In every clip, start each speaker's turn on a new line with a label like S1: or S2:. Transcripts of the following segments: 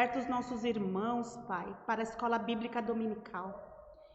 S1: Desperta os nossos irmãos, Pai, para a escola bíblica dominical.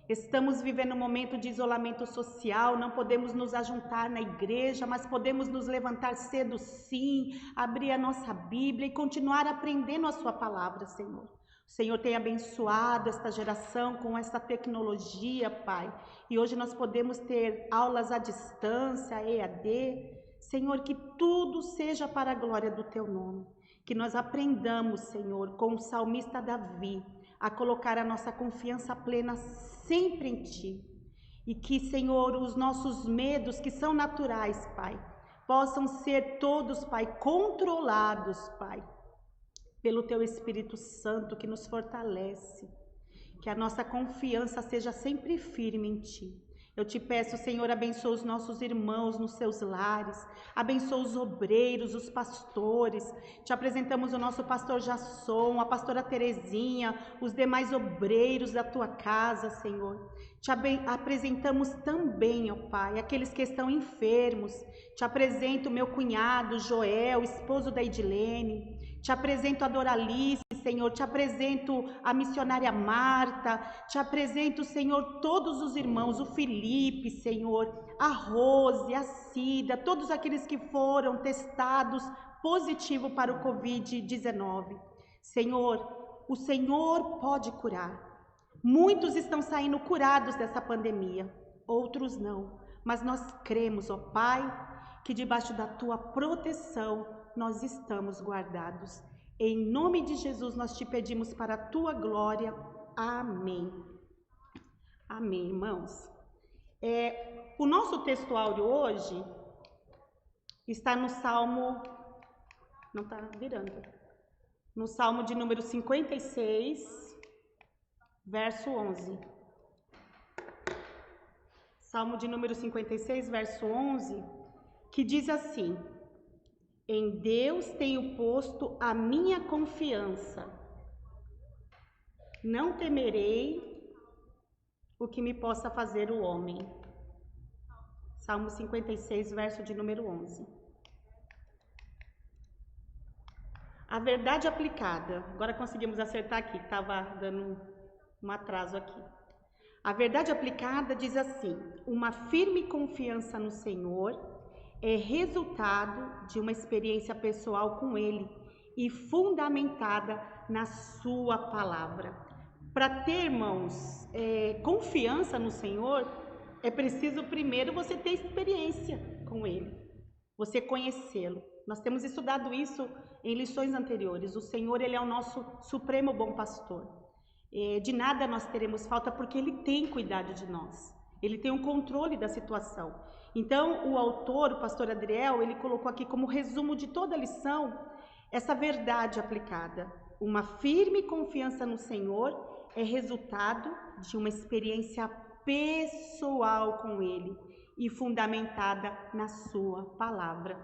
S1: Estamos vivendo um momento de isolamento social, não podemos nos ajuntar na igreja, mas podemos nos levantar cedo sim, abrir a nossa Bíblia e continuar aprendendo a sua palavra, Senhor. O Senhor tem abençoado esta geração com esta tecnologia, Pai, e hoje nós podemos ter aulas à distância, EAD. Senhor, que tudo seja para a glória do Teu nome, que nós aprendamos, Senhor, com o salmista Davi, a colocar a nossa confiança plena sempre em Ti. E que, Senhor, os nossos medos, que são naturais, Pai, possam ser todos, Pai, controlados, Pai, pelo Teu Espírito Santo que nos fortalece. Que a nossa confiança seja sempre firme em Ti. Eu te peço, Senhor, abençoa os nossos irmãos nos seus lares, abençoa os obreiros, os pastores. Te apresentamos o nosso pastor Jasson, a pastora Terezinha, os demais obreiros da tua casa, Senhor. Te apresentamos também, ó Pai, aqueles que estão enfermos. Te apresento o meu cunhado Joel, esposo da Edilene. Te apresento a Doralice, Senhor, te apresento a missionária Marta, te apresento, Senhor, todos os irmãos, o Felipe, Senhor, a Rose, a Cida, todos aqueles que foram testados positivo para o Covid-19. Senhor, o Senhor pode curar. Muitos estão saindo curados dessa pandemia, outros não, mas nós cremos, ó Pai, que debaixo da Tua proteção nós estamos guardados. Em nome de Jesus nós te pedimos para a Tua glória. Amém. Amém, irmãos. O nosso textuário hoje está no Salmo, não está virando, no Salmo de número 56, verso 11. Salmo de número 56, verso 11, que diz assim: em Deus tenho posto a minha confiança, não temerei o que me possa fazer o homem. Salmo 56, verso de número 11. A verdade aplicada, agora conseguimos acertar aqui, estava dando um atraso aqui. A verdade aplicada diz assim: uma firme confiança no Senhor é resultado de uma experiência pessoal com Ele e fundamentada na sua palavra. Para ter, irmãos, confiança no Senhor, é preciso primeiro você ter experiência com Ele, você conhecê-lo. Nós temos estudado isso em lições anteriores. O Senhor, Ele é o nosso supremo bom pastor. De nada nós teremos falta porque Ele tem cuidado de nós. Ele tem um controle da situação. Então, o autor, o pastor Adriel, ele colocou aqui como resumo de toda a lição essa verdade aplicada. Uma firme confiança no Senhor é resultado de uma experiência pessoal com Ele e fundamentada na sua palavra.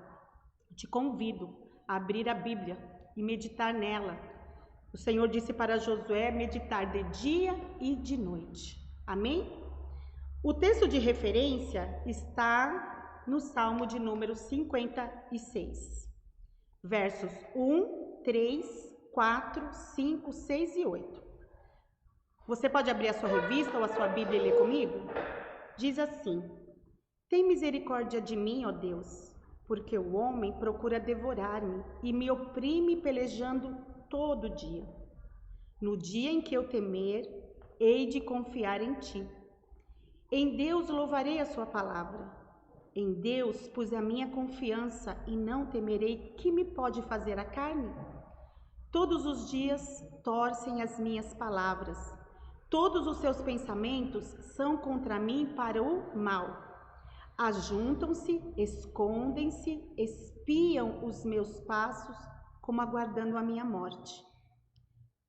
S1: Te convido a abrir a Bíblia e meditar nela. O Senhor disse para Josué meditar de dia e de noite. Amém? O texto de referência está no Salmo de número 56, versos 1, 3, 4, 5, 6 e 8. Você pode abrir a sua revista ou a sua Bíblia e ler comigo? Diz assim: tem misericórdia de mim, ó Deus, porque o homem procura devorar-me e me oprime pelejando todo dia. No dia em que eu temer, hei de confiar em Ti. Em Deus louvarei a sua palavra. Em Deus pus a minha confiança e não temerei que me pode fazer a carne. Todos os dias torcem as minhas palavras. Todos os seus pensamentos são contra mim para o mal. Ajuntam-se, escondem-se, espiam os meus passos, como aguardando a minha morte.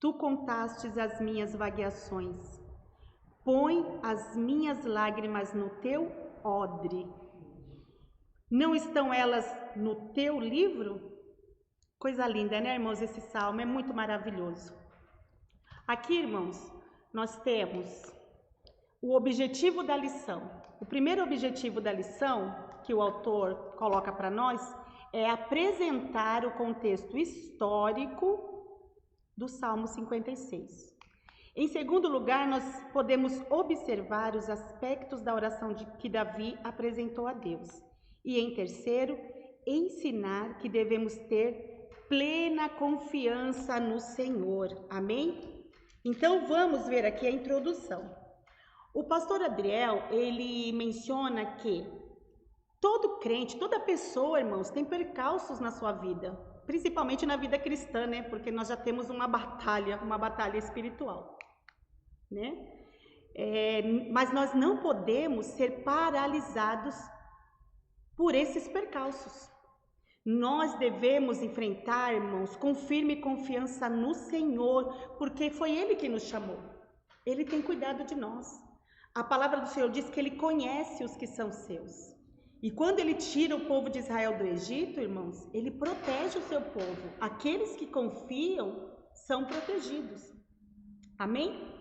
S1: Tu contastes as minhas vagueações. Põe as minhas lágrimas no teu odre. Não estão elas no teu livro? Coisa linda, né, irmãos? Esse salmo é muito maravilhoso. Aqui, irmãos, nós temos o objetivo da lição. O primeiro objetivo da lição que o autor coloca para nós é apresentar o contexto histórico do Salmo 56. Em segundo lugar, nós podemos observar os aspectos da oração que Davi apresentou a Deus. E em terceiro, ensinar que devemos ter plena confiança no Senhor. Amém? Então vamos ver aqui a introdução. O pastor Adriel, ele menciona que todo crente, toda pessoa, irmãos, tem percalços na sua vida, principalmente na vida cristã, né? Porque nós já temos uma batalha espiritual, né? Mas nós não podemos ser paralisados por esses percalços. Nós devemos enfrentar, irmãos, com firme confiança no Senhor, porque foi Ele que nos chamou. Ele tem cuidado de nós. A palavra do Senhor diz que Ele conhece os que são seus. E quando Ele tira o povo de Israel do Egito, irmãos, Ele protege o seu povo. Aqueles que confiam são protegidos. Amém?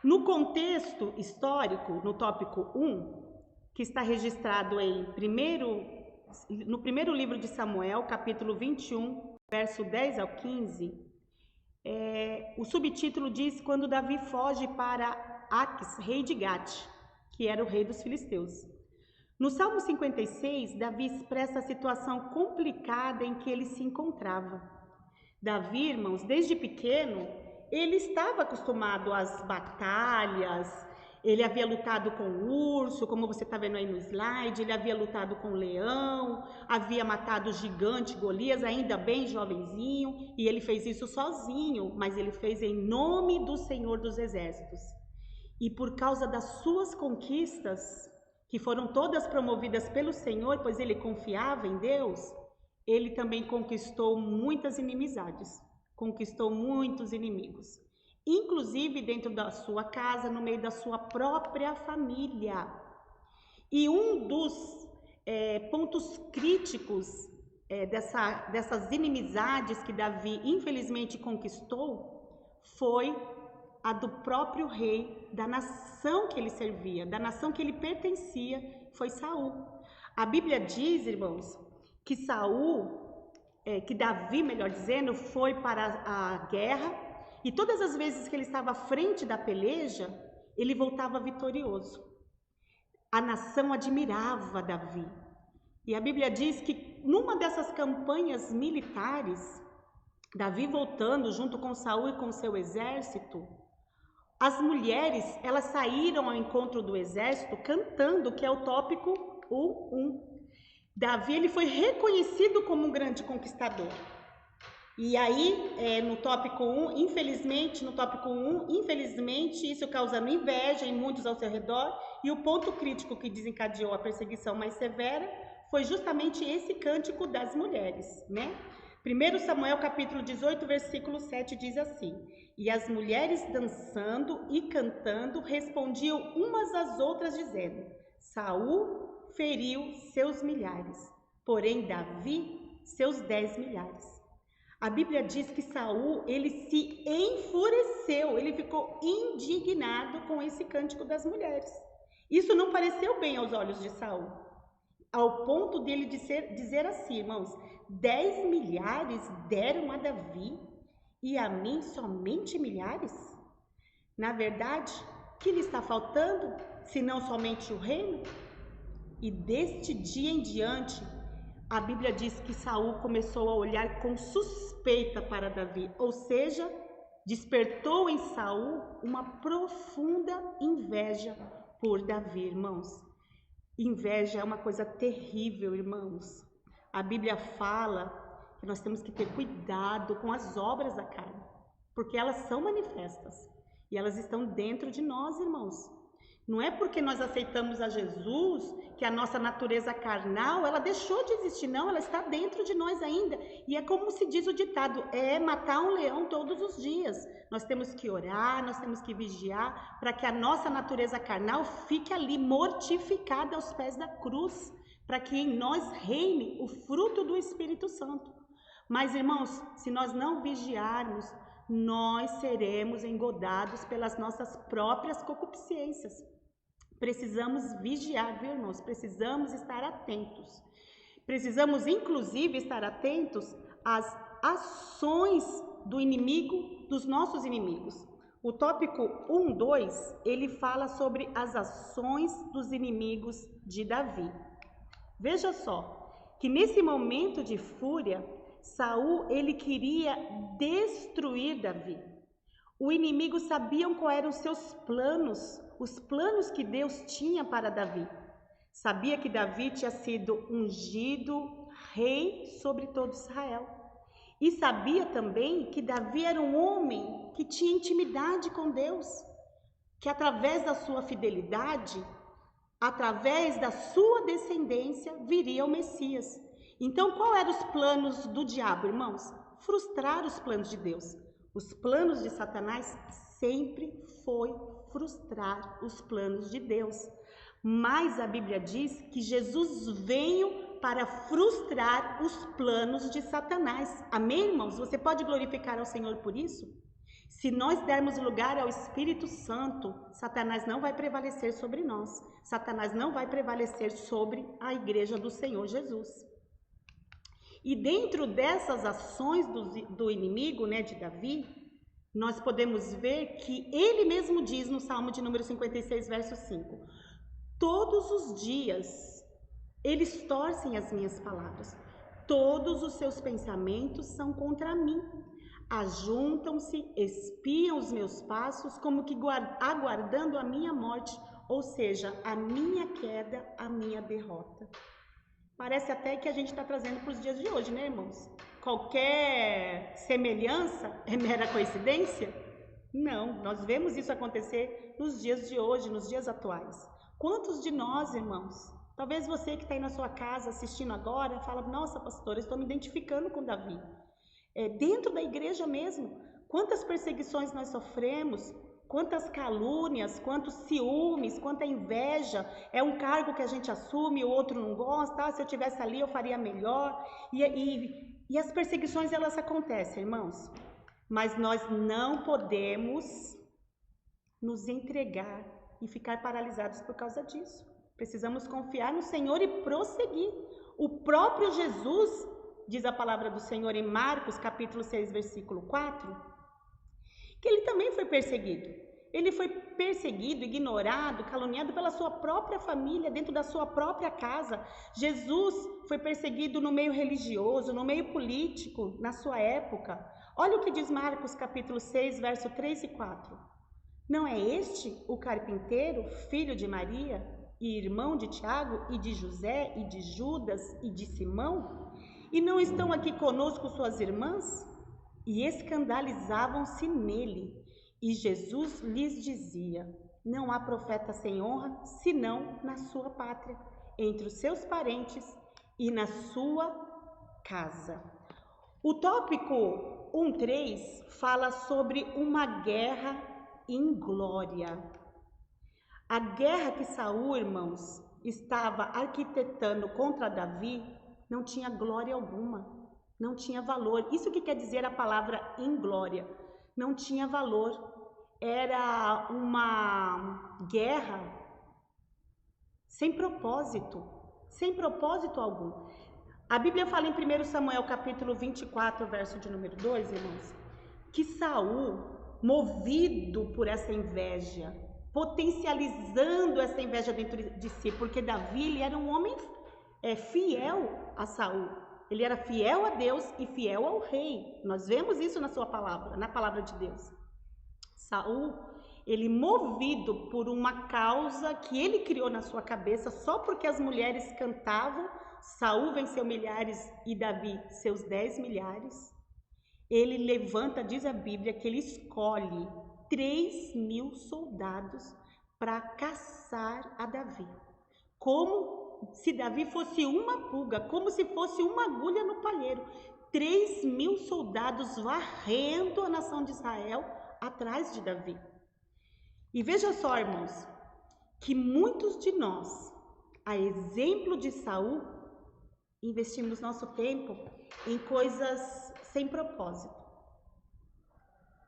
S1: No contexto histórico, no tópico 1, que está registrado no primeiro livro de Samuel, capítulo 21, verso 10 ao 15, o subtítulo diz: quando Davi foge para Aques, rei de Gate, que era o rei dos filisteus. No Salmo 56, Davi expressa a situação complicada em que ele se encontrava. Davi, irmãos, desde pequeno, ele estava acostumado às batalhas, ele havia lutado com o urso, como você está vendo aí no slide, ele havia lutado com o leão, havia matado o gigante Golias, ainda bem jovenzinho, e ele fez isso sozinho, mas ele fez em nome do Senhor dos Exércitos. E por causa das suas conquistas, que foram todas promovidas pelo Senhor, pois ele confiava em Deus, ele também conquistou muitas inimizades, conquistou muitos inimigos, inclusive dentro da sua casa, no meio da sua própria família. E um dos pontos críticos dessas inimizades que Davi infelizmente conquistou foi a do próprio rei, da nação que ele servia, da nação que ele pertencia, foi Saul. A Bíblia diz, irmãos, que que Davi, melhor dizendo, foi para a guerra, e todas as vezes que ele estava à frente da peleja, ele voltava vitorioso. A nação admirava Davi. E a Bíblia diz que numa dessas campanhas militares, Davi voltando junto com Saul e com seu exército, as mulheres, elas saíram ao encontro do exército cantando, que é o tópico 1. Davi, ele foi reconhecido como um grande conquistador. E aí, no tópico 1, infelizmente, isso causando inveja em muitos ao seu redor, e o ponto crítico que desencadeou a perseguição mais severa foi justamente esse cântico das mulheres, né? 1 Samuel capítulo 18, versículo 7 diz assim: e as mulheres dançando e cantando respondiam umas às outras dizendo: Saul feriu seus milhares, porém Davi seus 10 milhares. A Bíblia diz que Saul, ele se enfureceu, ele ficou indignado com esse cântico das mulheres. Isso não pareceu bem aos olhos de Saul, ao ponto dele dizer assim, irmãos: 10 milhares deram a Davi e a mim somente milhares? Na verdade, o que lhe está faltando, senão somente o reino? E deste dia em diante, a Bíblia diz que Saul começou a olhar com suspeita para Davi, ou seja, despertou em Saul uma profunda inveja por Davi, irmãos. Inveja é uma coisa terrível, irmãos. A Bíblia fala que nós temos que ter cuidado com as obras da carne, porque elas são manifestas e elas estão dentro de nós, irmãos. Não é porque nós aceitamos a Jesus que a nossa natureza carnal, ela deixou de existir, não, ela está dentro de nós ainda. E é como se diz o ditado, é matar um leão todos os dias. Nós temos que orar, nós temos que vigiar para que a nossa natureza carnal fique ali mortificada aos pés da cruz, para que em nós reine o fruto do Espírito Santo. Mas, irmãos, se nós não vigiarmos, nós seremos engodados pelas nossas próprias concupiscências. Precisamos vigiar, viu, irmãos? Precisamos estar atentos. Precisamos, inclusive, estar atentos às ações do inimigo, dos nossos inimigos. O tópico 1:2, ele fala sobre as ações dos inimigos de Davi. Veja só, que nesse momento de fúria, Saul, ele queria destruir Davi. O inimigo sabiam quais eram os seus planos, os planos que Deus tinha para Davi. Sabia que Davi tinha sido ungido rei sobre todo Israel. E sabia também que Davi era um homem que tinha intimidade com Deus, que através da sua fidelidade, através da sua descendência, viria o Messias. Então, qual eram os planos do diabo, irmãos? Frustrar os planos de Deus. Os planos de Satanás sempre foi frustrar os planos de Deus. Mas a Bíblia diz que Jesus veio para frustrar os planos de Satanás. Amém, irmãos? Você pode glorificar ao Senhor por isso? Se nós dermos lugar ao Espírito Santo, Satanás não vai prevalecer sobre nós. Satanás não vai prevalecer sobre a igreja do Senhor Jesus. E dentro dessas ações do inimigo, de Davi, nós podemos ver que ele mesmo diz no Salmo de número 56, verso 5, todos os dias eles torcem as minhas palavras, todos os seus pensamentos são contra mim, ajuntam-se, espiam os meus passos, como que aguardando a minha morte, ou seja, a minha queda, a minha derrota. Parece até que a gente está trazendo para os dias de hoje, né, irmãos? Qualquer semelhança é mera coincidência? Não, nós vemos isso acontecer nos dias de hoje, nos dias atuais. Quantos de nós, irmãos, talvez você que está aí na sua casa assistindo agora, fala, nossa, pastora, eu estou me identificando com Davi. Dentro da igreja mesmo, quantas perseguições nós sofremos, quantas calúnias, quantos ciúmes, quanta inveja, é um cargo que a gente assume, o outro não gosta, se eu tivesse ali eu faria melhor, e as perseguições elas acontecem, irmãos, mas nós não podemos nos entregar e ficar paralisados por causa disso, precisamos confiar no Senhor e prosseguir. O próprio Jesus, diz a palavra do Senhor em Marcos capítulo 6, versículo 4, que ele também foi perseguido. Ele foi perseguido, ignorado, caluniado pela sua própria família, dentro da sua própria casa. Jesus foi perseguido no meio religioso, no meio político, na sua época. Olha o que diz Marcos capítulo 6, verso 3 e 4. Não é este o carpinteiro, filho de Maria, e irmão de Tiago, e de José, e de Judas, e de Simão? E não estão aqui conosco suas irmãs? E escandalizavam-se nele. E Jesus lhes dizia, não há profeta sem honra, senão na sua pátria, entre os seus parentes e na sua casa. O tópico 1:3 fala sobre uma guerra inglória. A guerra que Saul, irmãos, estava arquitetando contra Davi não tinha glória alguma, não tinha valor. Isso que quer dizer a palavra inglória, não tinha valor. Era uma guerra sem propósito algum. A Bíblia fala em 1 Samuel capítulo 24, verso de número 2, irmãos, que Saul, movido por essa inveja, potencializando essa inveja dentro de si, porque Davi ele era um homem fiel a Saul, ele era fiel a Deus e fiel ao rei. Nós vemos isso na sua palavra, na palavra de Deus. Saul, ele movido por uma causa que ele criou na sua cabeça, só porque as mulheres cantavam, Saul venceu milhares e Davi seus 10 milhares. Ele levanta, diz a Bíblia, que ele escolhe 3.000 soldados para caçar a Davi. Como se Davi fosse uma pulga, como se fosse uma agulha no palheiro. 3.000 soldados varrendo a nação de Israel atrás de Davi. E veja só, irmãos, que muitos de nós, a exemplo de Saul, investimos nosso tempo em coisas sem propósito.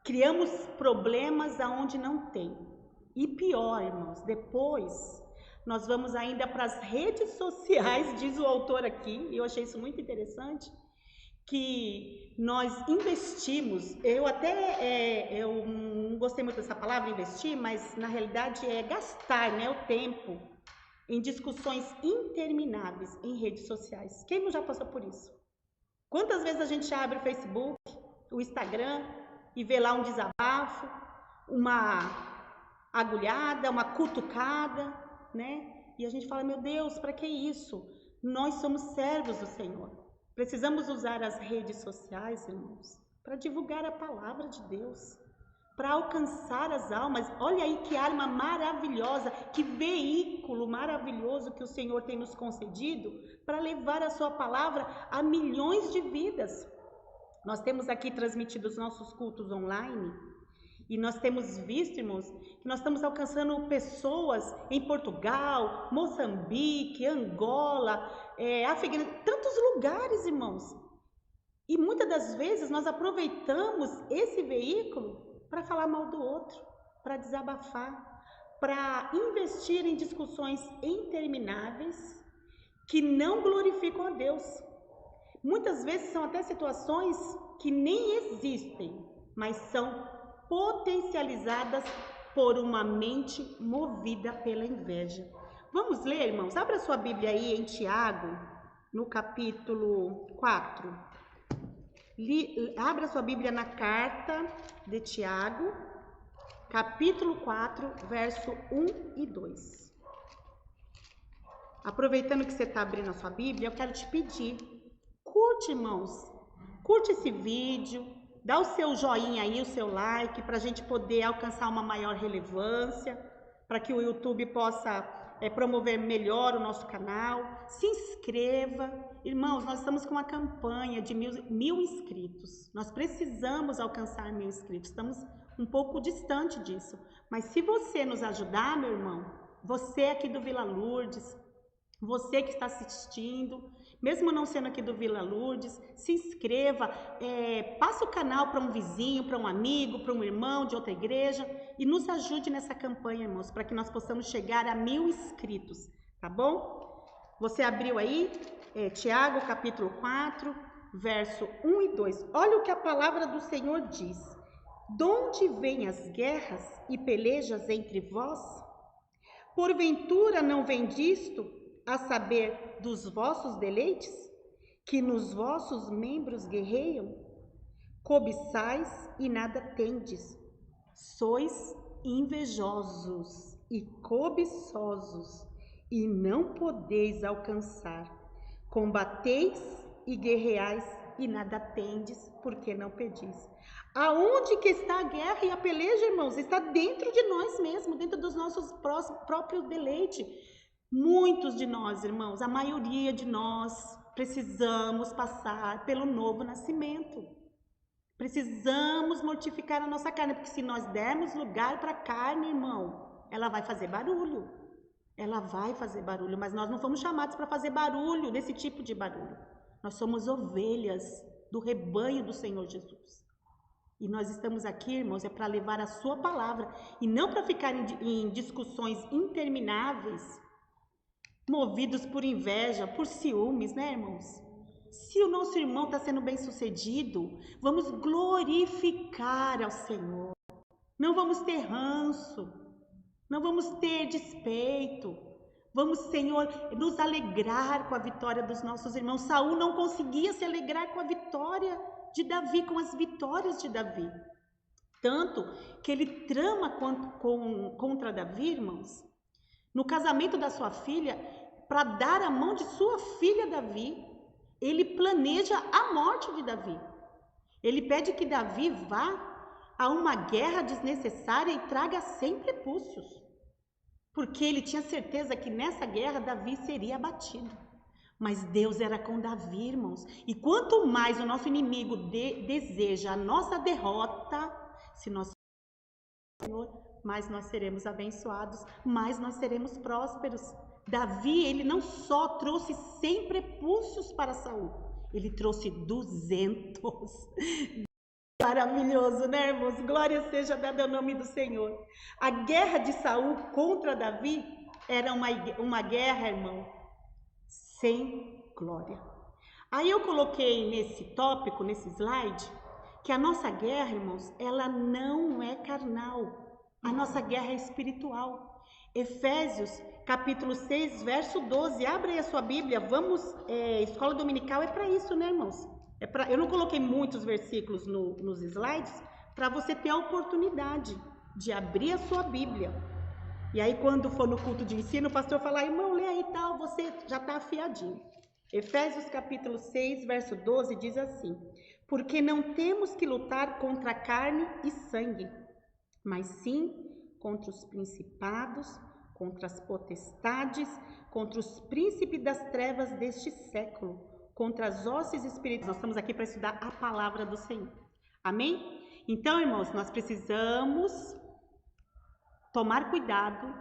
S1: Criamos problemas aonde não tem. E pior, irmãos, depois nós vamos ainda para as redes sociais, diz o autor aqui, e eu achei isso muito interessante, que nós investimos, eu não gostei muito dessa palavra, investir, mas na realidade é gastar, né, o tempo em discussões intermináveis em redes sociais. Quem não já passou por isso? Quantas vezes a gente abre o Facebook, o Instagram e vê lá um desabafo, uma agulhada, uma cutucada, né? E a gente fala, meu Deus, para que isso? Nós somos servos do Senhor. Precisamos usar as redes sociais, irmãos, para divulgar a palavra de Deus, para alcançar as almas. Olha aí que arma maravilhosa, que veículo maravilhoso que o Senhor tem nos concedido para levar a sua palavra a milhões de vidas. Nós temos aqui transmitido os nossos cultos online e nós temos visto, irmãos, que nós estamos alcançando pessoas em Portugal, Moçambique, Angola, Afeganistão, tantos lugares, irmãos. E muitas das vezes nós aproveitamos esse veículo para falar mal do outro, para desabafar, para investir em discussões intermináveis que não glorificam a Deus. Muitas vezes são até situações que nem existem, mas são potencializadas por uma mente movida pela inveja. Vamos ler, irmãos? Abra sua Bíblia aí em Tiago, no capítulo 4. Abra sua Bíblia na carta de Tiago, capítulo 4, verso 1 e 2. Aproveitando que você está abrindo a sua Bíblia, eu quero te pedir, curte, irmãos, curte esse vídeo, dá o seu joinha aí, o seu like, para a gente poder alcançar uma maior relevância, para que o YouTube possa promover melhor o nosso canal. Se inscreva. Irmãos, nós estamos com uma campanha de mil inscritos. Nós precisamos alcançar 1000 inscritos. Estamos um pouco distante disso. Mas se você nos ajudar, meu irmão, você aqui do Vila Lourdes, você que está assistindo, mesmo não sendo aqui do Vila Lourdes, se inscreva, passe o canal para um vizinho, para um amigo, para um irmão de outra igreja e nos ajude nessa campanha, irmãos, para que nós possamos chegar a 1000 inscritos, tá bom? Você abriu aí, Tiago, capítulo 4, verso 1 e 2. Olha o que a palavra do Senhor diz. Donde vêm as guerras e pelejas entre vós? Porventura não vem disto, a saber, dos vossos deleites, que nos vossos membros guerreiam? Cobiçais e nada tendes, sois invejosos e cobiçosos, e não podeis alcançar. Combateis e guerreais e nada tendes, porque não pedis. Aonde que está a guerra e a peleja, irmãos? Está dentro de nós mesmos, dentro dos nossos próprios deleites. Muitos de nós, irmãos, a maioria de nós, precisamos passar pelo novo nascimento. Precisamos mortificar a nossa carne, porque se nós dermos lugar para a carne, irmão, ela vai fazer barulho. Ela vai fazer barulho, mas nós não fomos chamados para fazer barulho, desse tipo de barulho. Nós somos ovelhas do rebanho do Senhor Jesus. E nós estamos aqui, irmãos, para levar a sua palavra e não para ficar em discussões intermináveis, movidos por inveja, por ciúmes, né, irmãos? Se o nosso irmão está sendo bem sucedido, vamos glorificar ao Senhor. Não vamos ter ranço, não vamos ter despeito. Vamos, Senhor, nos alegrar com a vitória dos nossos irmãos. Saul não conseguia se alegrar com a vitória de Davi, com as vitórias de Davi. Tanto que ele trama contra Davi, irmãos, no casamento da sua filha, para dar a mão de sua filha Davi. Ele planeja a morte de Davi. Ele pede que Davi vá a uma guerra desnecessária e traga 100 prepúcios. Porque ele tinha certeza que nessa guerra Davi seria abatido. Mas Deus era com Davi, irmãos. E quanto mais o nosso inimigo deseja a nossa derrota, se nós Senhor, mais nós seremos abençoados, mais nós seremos prósperos. Davi, ele não só trouxe 100 prepúcios para Saul, ele trouxe 200. Maravilhoso, né, irmãos? Glória seja dada ao nome do Senhor. A guerra de Saul contra Davi era uma guerra, irmão, sem glória. Aí eu coloquei nesse tópico, nesse slide, que a nossa guerra, irmãos, ela não é carnal. A nossa guerra é espiritual. Efésios, capítulo 6, verso 12. Abre aí a sua Bíblia. Vamos, escola dominical é para isso, né, irmãos? Eu não coloquei muitos versículos nos slides para você ter a oportunidade de abrir a sua Bíblia. E aí, quando for no culto de ensino, o pastor falar, irmão, lê aí e tal, você já está afiadinho. Efésios capítulo 6, verso 12, diz assim: porque não temos que lutar contra carne e sangue, mas sim contra os principados, contra as potestades, contra os príncipes das trevas deste século, contra as hostes espirituais. Nós estamos aqui para estudar a palavra do Senhor. Amém? Então, irmãos, nós precisamos tomar cuidado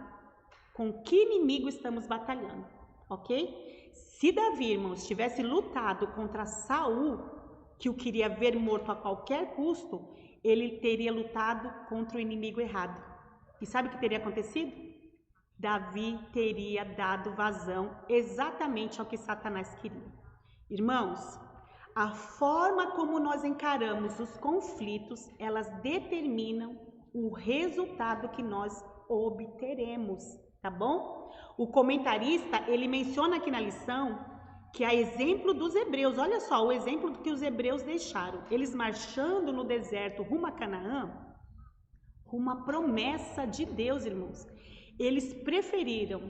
S1: com que inimigo estamos batalhando, ok? Se Davi, irmãos, tivesse lutado contra Saul, que o queria ver morto a qualquer custo, ele teria lutado contra o inimigo errado. E sabe o que teria acontecido? Davi teria dado vazão exatamente ao que Satanás queria. Irmãos, a forma como nós encaramos os conflitos, elas determinam o resultado que nós obteremos, tá bom? O comentarista, ele menciona aqui na lição que a exemplo dos hebreus, olha só o exemplo que os hebreus deixaram, eles marchando no deserto rumo a Canaã, uma promessa de Deus, irmãos, eles preferiram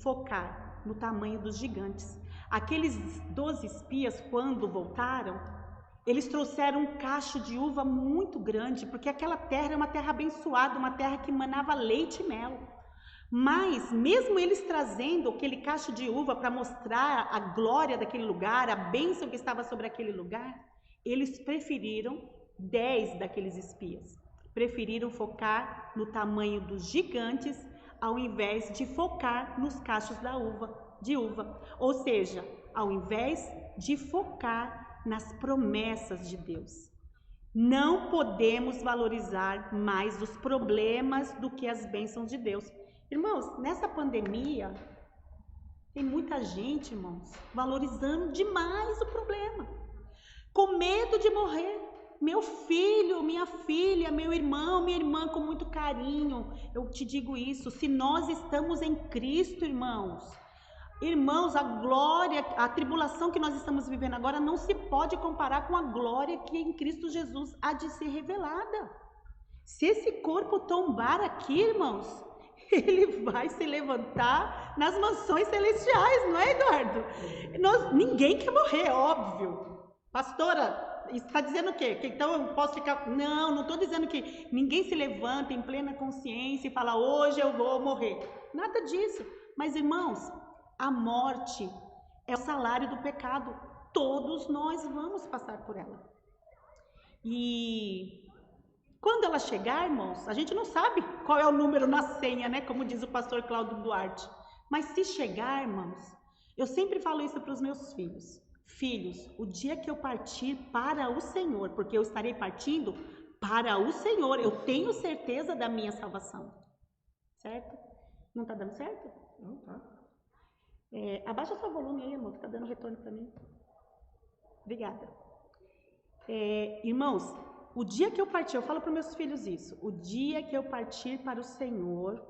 S1: focar no tamanho dos gigantes. Aqueles 12 espias, quando voltaram, eles trouxeram um cacho de uva muito grande, porque aquela terra é uma terra abençoada, uma terra que manava leite e mel. Mas, mesmo eles trazendo aquele cacho de uva para mostrar a glória daquele lugar, a bênção que estava sobre aquele lugar, eles preferiram, 10 daqueles espias, preferiram focar no tamanho dos gigantes, ao invés de focar nos cachos de uva. Ou seja, ao invés de focar nas promessas de Deus. Não podemos valorizar mais os problemas do que as bênçãos de Deus. Irmãos, nessa pandemia, tem muita gente, irmãos, valorizando demais o problema, com medo de morrer. Meu filho, minha filha, meu irmão, minha irmã, com muito carinho, eu te digo isso, se nós estamos em Cristo, irmãos, a glória, a tribulação que nós estamos vivendo agora não se pode comparar com a glória que em Cristo Jesus há de ser revelada. Se esse corpo tombar aqui, irmãos, ele vai se levantar nas mansões celestiais, não é, Eduardo? Ninguém quer morrer, óbvio. Pastora, está dizendo o quê? Que então eu posso ficar... Não estou dizendo que ninguém se levanta em plena consciência e fala, hoje eu vou morrer. Nada disso. Mas, irmãos, a morte é o salário do pecado. Todos nós vamos passar por ela. E quando ela chegar, irmãos, a gente não sabe qual é o número na senha, né? Como diz o pastor Cláudio Duarte. Mas se chegar, irmãos, eu sempre falo isso para os meus filhos. Filhos, o dia que eu partir para o Senhor, porque eu estarei partindo para o Senhor, eu tenho certeza da minha salvação. Certo? Não está dando certo? Não tá. Abaixa seu volume aí, amor, que está dando retorno para mim. Obrigada. Irmãos, o dia que eu partir, eu falo para meus filhos isso, o dia que eu partir para o Senhor,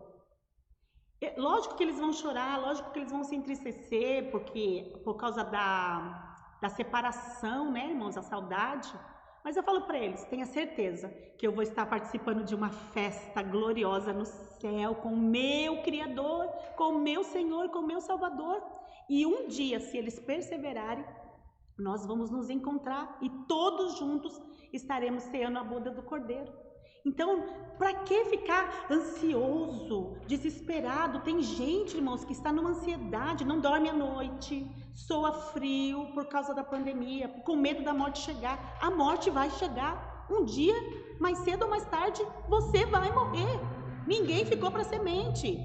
S1: lógico que eles vão chorar, lógico que eles vão se entristecer, porque por causa da separação, né, irmãos, a saudade, mas eu falo para eles, tenha certeza que eu vou estar participando de uma festa gloriosa no céu, com o meu Criador, com o meu Senhor, com o meu Salvador, e um dia, se eles perseverarem, nós vamos nos encontrar e todos juntos estaremos ceando a boda do Cordeiro. Então, para que ficar ansioso, desesperado? Tem gente, irmãos, que está numa ansiedade, não dorme à noite, soa frio por causa da pandemia, com medo da morte chegar. A morte vai chegar um dia, mais cedo ou mais tarde, você vai morrer. Ninguém ficou para semente.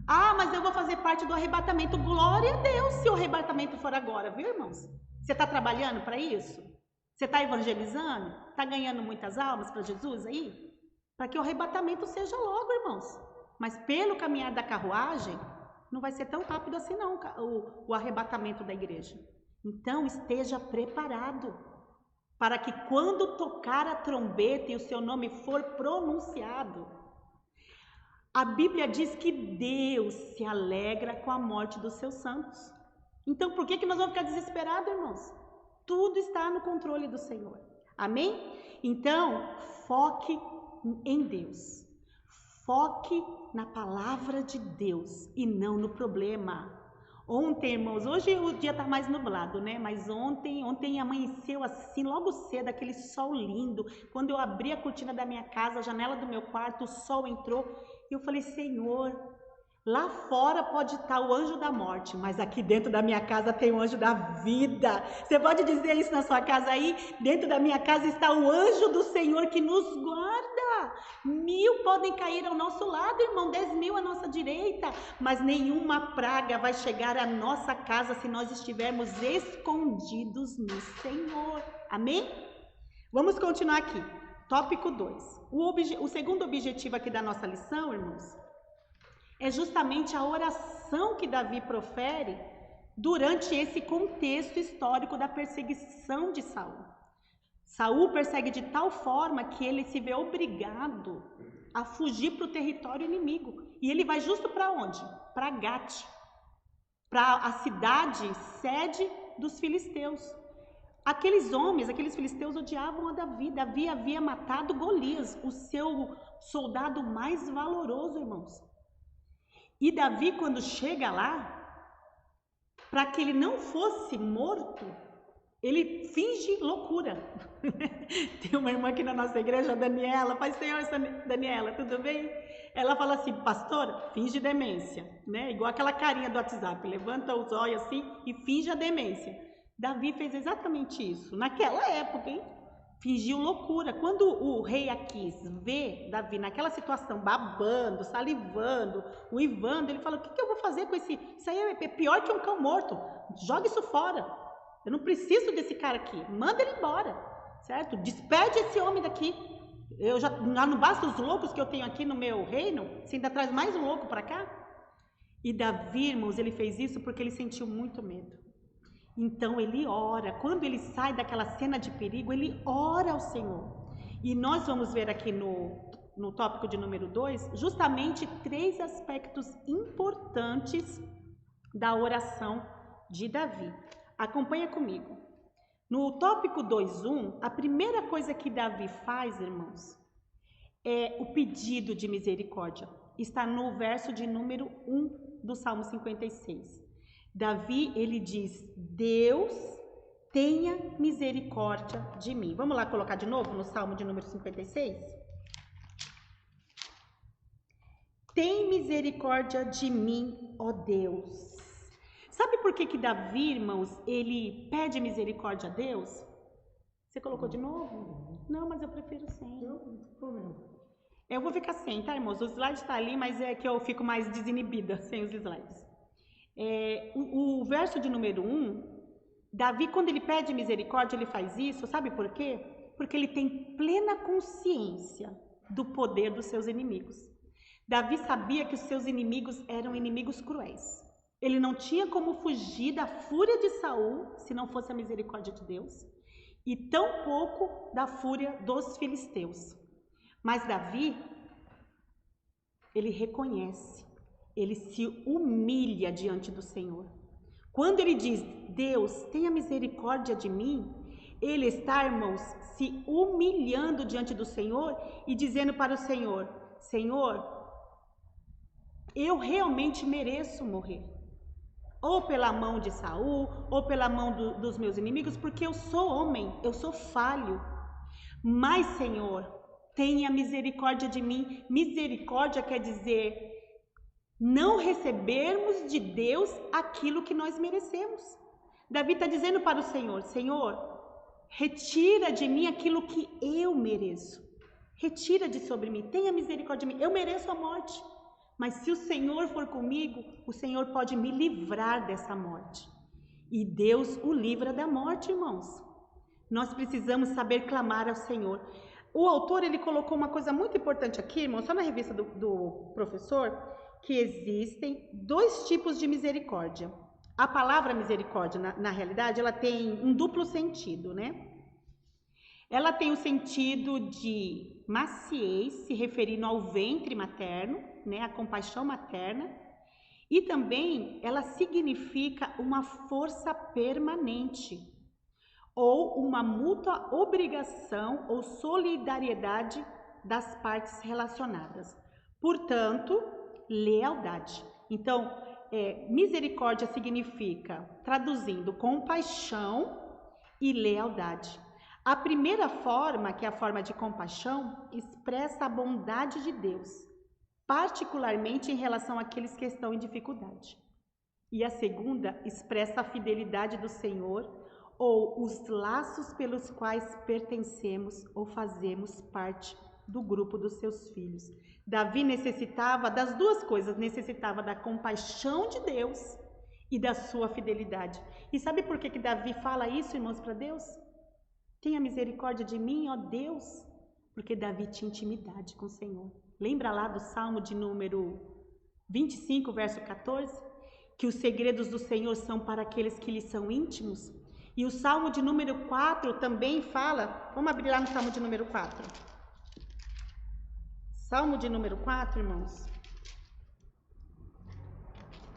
S1: Ah, mas eu vou fazer parte do arrebatamento. Glória a Deus se o arrebatamento for agora, viu, irmãos? Você está trabalhando para isso? Você está evangelizando? Está ganhando muitas almas para Jesus aí? Para que o arrebatamento seja logo, irmãos. Mas pelo caminhar da carruagem, não vai ser tão rápido assim não, o arrebatamento da igreja. Então esteja preparado para que quando tocar a trombeta e o seu nome for pronunciado, a Bíblia diz que Deus se alegra com a morte dos seus santos. Então por que nós vamos ficar desesperados, irmãos? Tudo está no controle do Senhor. Amém? Então, foque em Deus. Foque na palavra de Deus e não no problema. Ontem, irmãos, hoje o dia está mais nublado, né? Mas ontem amanheceu assim, logo cedo, aquele sol lindo. Quando eu abri a cortina da minha casa, a janela do meu quarto, o sol entrou. E eu falei, Senhor, lá fora pode estar o anjo da morte, mas aqui dentro da minha casa tem o anjo da vida. Você pode dizer isso na sua casa aí? Dentro da minha casa está o anjo do Senhor que nos guarda. 1000 podem cair ao nosso lado, irmão, 10.000 à nossa direita, mas nenhuma praga vai chegar à nossa casa se nós estivermos escondidos no Senhor. Amém? Vamos continuar aqui. Tópico 2. O segundo objetivo aqui da nossa lição, irmãos, é justamente a oração que Davi profere durante esse contexto histórico da perseguição de Saul. Saul persegue de tal forma que ele se vê obrigado a fugir para o território inimigo. E ele vai justo para onde? Para Gate, para a cidade sede dos filisteus. Aqueles homens, aqueles filisteus odiavam a Davi. Davi havia matado Golias, o seu soldado mais valoroso, irmãos. E Davi, quando chega lá, para que ele não fosse morto, ele finge loucura. Tem uma irmã aqui na nossa igreja, a Daniela, Pai Senhor, Daniela, tudo bem? Ela fala assim, pastora, finge demência, né? Igual aquela carinha do WhatsApp, levanta os olhos assim e finge a demência. Davi fez exatamente isso, naquela época, hein? Fingiu loucura. Quando o rei Aquis vê Davi naquela situação, babando, salivando, uivando, ele fala, o que eu vou fazer com esse... Isso aí é pior que um cão morto, joga isso fora. Eu não preciso desse cara aqui, manda ele embora, certo? Despede esse homem daqui. Eu já não basta os loucos que eu tenho aqui no meu reino, você ainda traz mais um louco para cá? E Davi, irmãos, ele fez isso porque ele sentiu muito medo. Então ele ora, quando ele sai daquela cena de perigo, ele ora ao Senhor. E nós vamos ver aqui no tópico de número 2, justamente 3 aspectos importantes da oração de Davi. Acompanha comigo. No tópico 2.1, a primeira coisa que Davi faz, irmãos, é o pedido de misericórdia. Está no verso de número 1 do Salmo 56. Davi, ele diz, Deus tenha misericórdia de mim. Vamos lá colocar de novo no Salmo de número 56? Tem misericórdia de mim, ó Deus. Sabe por que Davi, irmãos, ele pede misericórdia a Deus? Você colocou de novo? Não, mas eu prefiro sem. Eu vou ficar sem, tá, irmãos? O slide está ali, mas é que eu fico mais desinibida sem os slides. O verso de número 1, Davi, quando ele pede misericórdia, ele faz isso, sabe por quê? Porque ele tem plena consciência do poder dos seus inimigos. Davi sabia que os seus inimigos eram inimigos cruéis. Ele não tinha como fugir da fúria de Saul, se não fosse a misericórdia de Deus, e tampouco da fúria dos filisteus. Mas Davi, ele reconhece, ele se humilha diante do Senhor. Quando ele diz, Deus, tenha misericórdia de mim, ele está, irmãos, se humilhando diante do Senhor e dizendo para o Senhor, Senhor, eu realmente mereço morrer. Ou pela mão de Saul, ou pela mão dos meus inimigos, porque eu sou homem, eu sou falho. Mas, Senhor, tenha misericórdia de mim. Misericórdia quer dizer não recebermos de Deus aquilo que nós merecemos. Davi está dizendo para o Senhor, Senhor, retira de mim aquilo que eu mereço. Retira de sobre mim, tenha misericórdia de mim. Eu mereço a morte. Mas se o Senhor for comigo, o Senhor pode me livrar dessa morte. E Deus o livra da morte, irmãos. Nós precisamos saber clamar ao Senhor. O autor, ele colocou uma coisa muito importante aqui, irmãos, só na revista do professor, que existem 2 tipos de misericórdia. A palavra misericórdia, na realidade, ela tem um duplo sentido, né? Ela tem o sentido de maciez, se referindo ao ventre materno, né? A compaixão materna. E também ela significa uma força permanente, ou uma mútua obrigação ou solidariedade das partes relacionadas. Portanto, lealdade. Então, misericórdia significa, traduzindo, compaixão e lealdade. A primeira forma, que é a forma de compaixão, expressa a bondade de Deus, particularmente em relação àqueles que estão em dificuldade. E a segunda expressa a fidelidade do Senhor ou os laços pelos quais pertencemos ou fazemos parte do grupo dos seus filhos. Davi necessitava das duas coisas, necessitava da compaixão de Deus e da sua fidelidade. E sabe por que Davi fala isso, irmãos, para Deus? Tenha misericórdia de mim, ó Deus, porque Davi tinha intimidade com o Senhor. Lembra lá do Salmo de número 25, verso 14? Que os segredos do Senhor são para aqueles que lhe são íntimos. E o Salmo de número 4 também fala, vamos abrir lá no Salmo de número 4. Salmo de número 4, irmãos.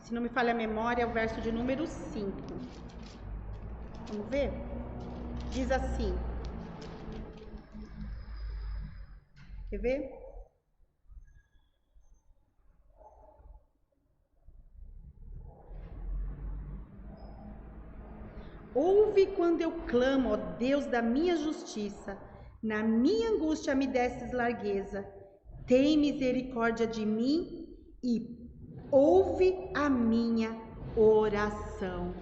S1: Se não me falha a memória, é o verso de número 5. Vamos ver? Diz assim. Quer ver? Ouve quando eu clamo, ó Deus da minha justiça. Na minha angústia me destes largueza. Tem misericórdia de mim e ouve a minha oração.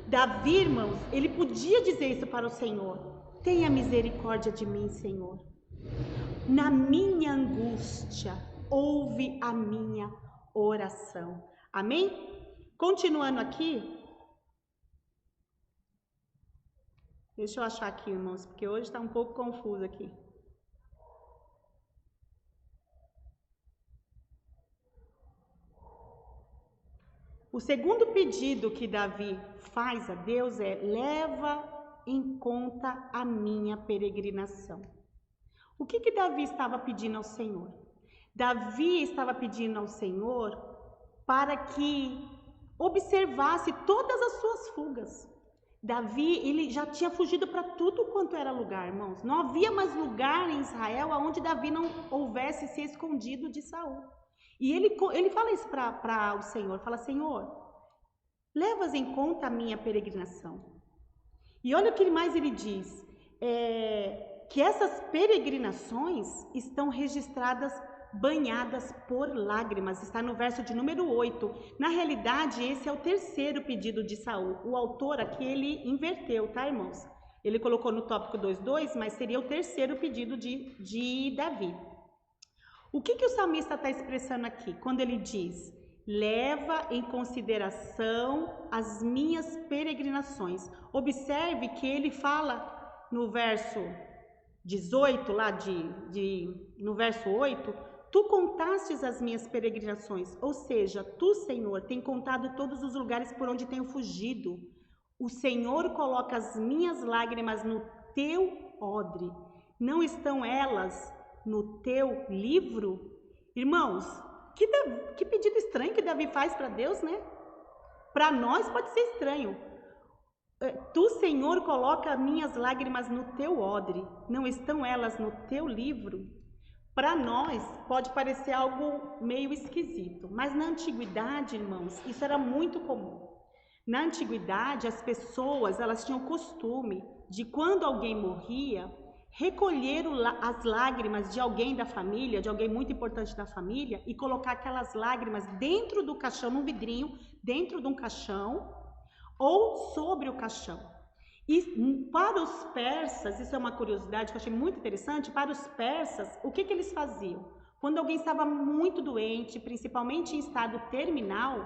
S1: Davi, irmãos, ele podia dizer isso para o Senhor. Tenha misericórdia de mim, Senhor. Na minha angústia, ouve a minha oração. Amém? Continuando aqui. Deixa eu achar aqui, irmãos, porque hoje está um pouco confuso aqui. O segundo pedido que Davi faz a Deus é: leva em conta a minha peregrinação. O que Davi estava pedindo ao Senhor? Davi estava pedindo ao Senhor para que observasse todas as suas fugas. Davi, ele já tinha fugido para tudo quanto era lugar, irmãos. Não havia mais lugar em Israel onde Davi não houvesse se escondido de Saul. E ele fala isso para o Senhor, fala: Senhor, levas em conta a minha peregrinação. E olha o que mais ele diz, que essas peregrinações estão registradas, banhadas por lágrimas, está no verso de número 8. Na realidade, esse é o terceiro pedido de Saul. O autor aqui, ele inverteu, tá, irmãos? Ele colocou no tópico 2:2, mas seria o terceiro pedido de Davi. O que o salmista está expressando aqui? Quando ele diz: leva em consideração as minhas peregrinações. Observe que ele fala no verso 18, lá no verso 8, tu contastes as minhas peregrinações, ou seja, tu, Senhor, tem contado todos os lugares por onde tenho fugido. O Senhor coloca as minhas lágrimas no teu odre. Não estão elas no teu livro? Irmãos, que pedido estranho que Davi faz para Deus, né? Para nós pode ser estranho. Tu, Senhor, coloca minhas lágrimas no teu odre. Não estão elas no teu livro? Para nós pode parecer algo meio esquisito, mas na antiguidade, irmãos, isso era muito comum. Na antiguidade, as pessoas, elas tinham o costume de, quando alguém morria, recolher as lágrimas de alguém da família, de alguém muito importante da família, e colocar aquelas lágrimas dentro do caixão, num vidrinho, dentro de um caixão, ou sobre o caixão. E para os persas, isso é uma curiosidade que eu achei muito interessante, para os persas, o que eles faziam? Quando alguém estava muito doente, principalmente em estado terminal,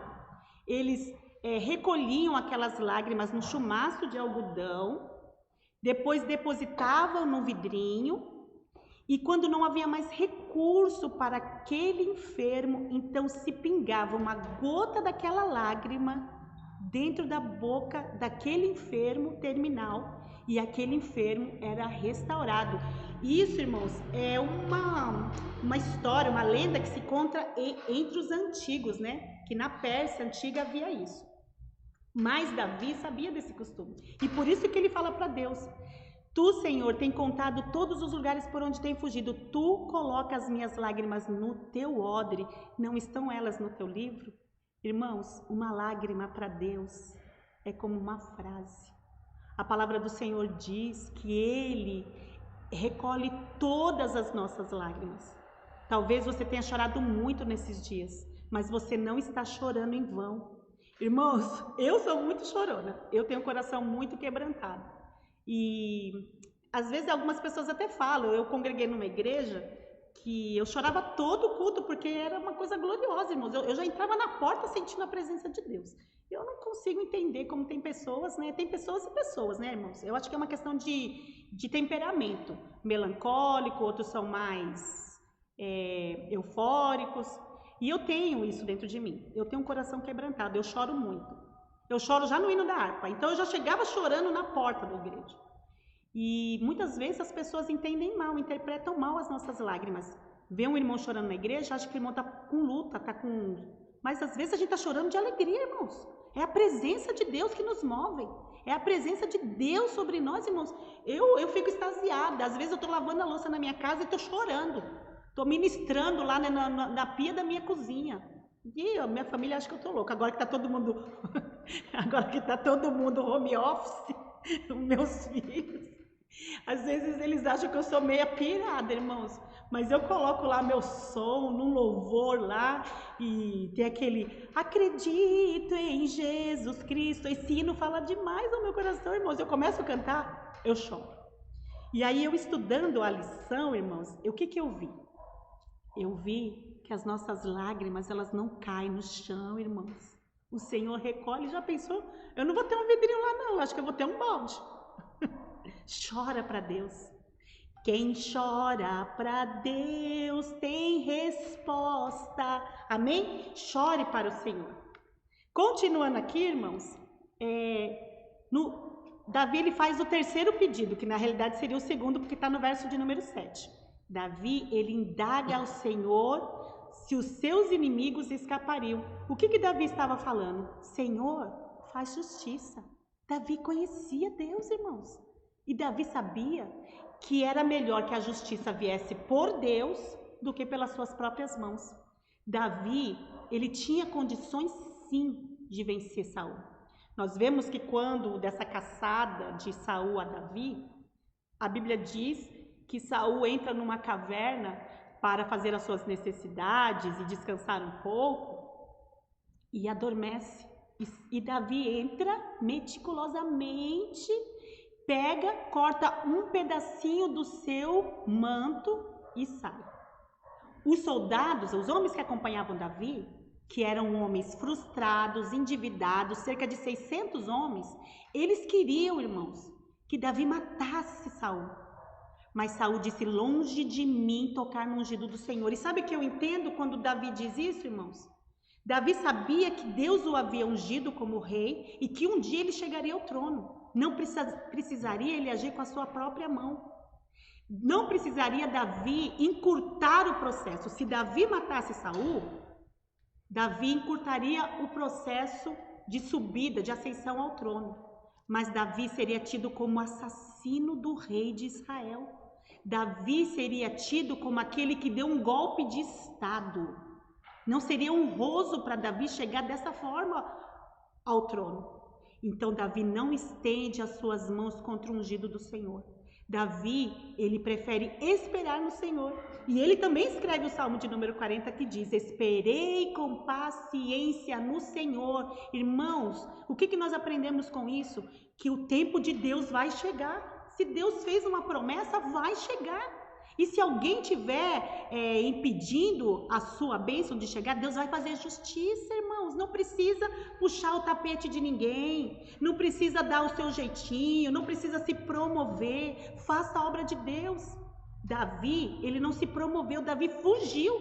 S1: eles recolhiam aquelas lágrimas no chumaço de algodão, depois depositavam no vidrinho, e quando não havia mais recurso para aquele enfermo, então se pingava uma gota daquela lágrima dentro da boca daquele enfermo terminal, e aquele enfermo era restaurado. Isso, irmãos, é uma história, uma lenda que se conta entre os antigos, né? Que na Pérsia antiga havia isso. Mas Davi sabia desse costume, e por isso que ele fala para Deus: Tu, Senhor, tem contado todos os lugares por onde tem fugido. Tu coloca as minhas lágrimas no teu odre, não estão elas no teu livro? Irmãos, uma lágrima para Deus é como uma frase. A palavra do Senhor diz que Ele recolhe todas as nossas lágrimas. Talvez você tenha chorado muito nesses dias, mas você não está chorando em vão. Irmãos, eu sou muito chorona, eu tenho um coração muito quebrantado. E às vezes algumas pessoas até falam, eu congreguei numa igreja que eu chorava todo o culto, porque era uma coisa gloriosa, irmãos. Eu já entrava na porta sentindo a presença de Deus. Eu não consigo entender como tem pessoas, né? Tem pessoas e pessoas, né, irmãos? Eu acho que é uma questão de temperamento. Melancólico, outros são mais eufóricos. E eu tenho isso dentro de mim. Eu tenho um coração quebrantado, eu choro muito. Eu choro já no hino da harpa. Então eu já chegava chorando na porta da igreja. E muitas vezes as pessoas entendem mal, interpretam mal as nossas lágrimas. Vê um irmão chorando na igreja, acha que o irmão está com luta, está com... Mas às vezes a gente está chorando de alegria, irmãos. É a presença de Deus que nos move. É a presença de Deus sobre nós, irmãos. Eu fico extasiada. Às vezes eu estou lavando a louça na minha casa e estou chorando. Estou ministrando lá na pia da minha cozinha. E a minha família acha que eu estou louca. Agora que está todo mundo... Agora que está todo mundo home office, meus filhos... Às vezes eles acham que eu sou meia pirada, irmãos, mas eu coloco lá meu som, num louvor lá, e tem aquele acredito em Jesus Cristo. Esse hino fala demais ao meu coração, irmãos. Eu começo a cantar, eu choro. E aí eu estudando a lição, irmãos, o que eu vi? Eu vi que as nossas lágrimas, elas não caem no chão, irmãos. O Senhor recolhe. Já pensou? Eu não vou ter um vidrinho lá não, acho que eu vou ter um balde. Chora para Deus. Quem chora para Deus tem resposta. Amém? Chore para o Senhor. Continuando aqui, irmãos, Davi ele faz o terceiro pedido, que na realidade seria o segundo, porque está no verso de número 7. Davi, ele indaga ao Senhor se os seus inimigos escapariam. O que Davi estava falando? Senhor, faz justiça. Davi conhecia Deus, irmãos. E Davi sabia que era melhor que a justiça viesse por Deus do que pelas suas próprias mãos. Davi, ele tinha condições sim de vencer Saul. Nós vemos que quando dessa caçada de Saul a Davi, a Bíblia diz que Saul entra numa caverna para fazer as suas necessidades e descansar um pouco e adormece. E Davi entra meticulosamente, pega, corta um pedacinho do seu manto e sai. Os soldados, os homens que acompanhavam Davi, que eram homens frustrados, endividados, cerca de 600 homens, eles queriam, irmãos, que Davi matasse Saul. Mas Saul disse: longe de mim tocar no ungido do Senhor. E sabe o que eu entendo quando Davi diz isso, irmãos? Davi sabia que Deus o havia ungido como rei e que um dia ele chegaria ao trono. Não precisaria ele agir com a sua própria mão. Não precisaria Davi encurtar o processo. Se Davi matasse Saul, Davi encurtaria o processo de subida, de ascensão ao trono. Mas Davi seria tido como assassino do rei de Israel. Davi seria tido como aquele que deu um golpe de estado. Não seria honroso para Davi chegar dessa forma ao trono. Então Davi não estende as suas mãos contra o ungido do Senhor. Davi, ele prefere esperar no Senhor. E ele também escreve o Salmo de número 40 que diz: esperei com paciência no Senhor. Irmãos, o que nós aprendemos com isso? Que o tempo de Deus vai chegar. Se Deus fez uma promessa, vai chegar. E se alguém estiver impedindo a sua bênção de chegar, Deus vai fazer justiça, irmãos. Não precisa puxar o tapete de ninguém, não precisa dar o seu jeitinho, não precisa se promover. Faça a obra de Deus. Davi, ele não se promoveu, Davi fugiu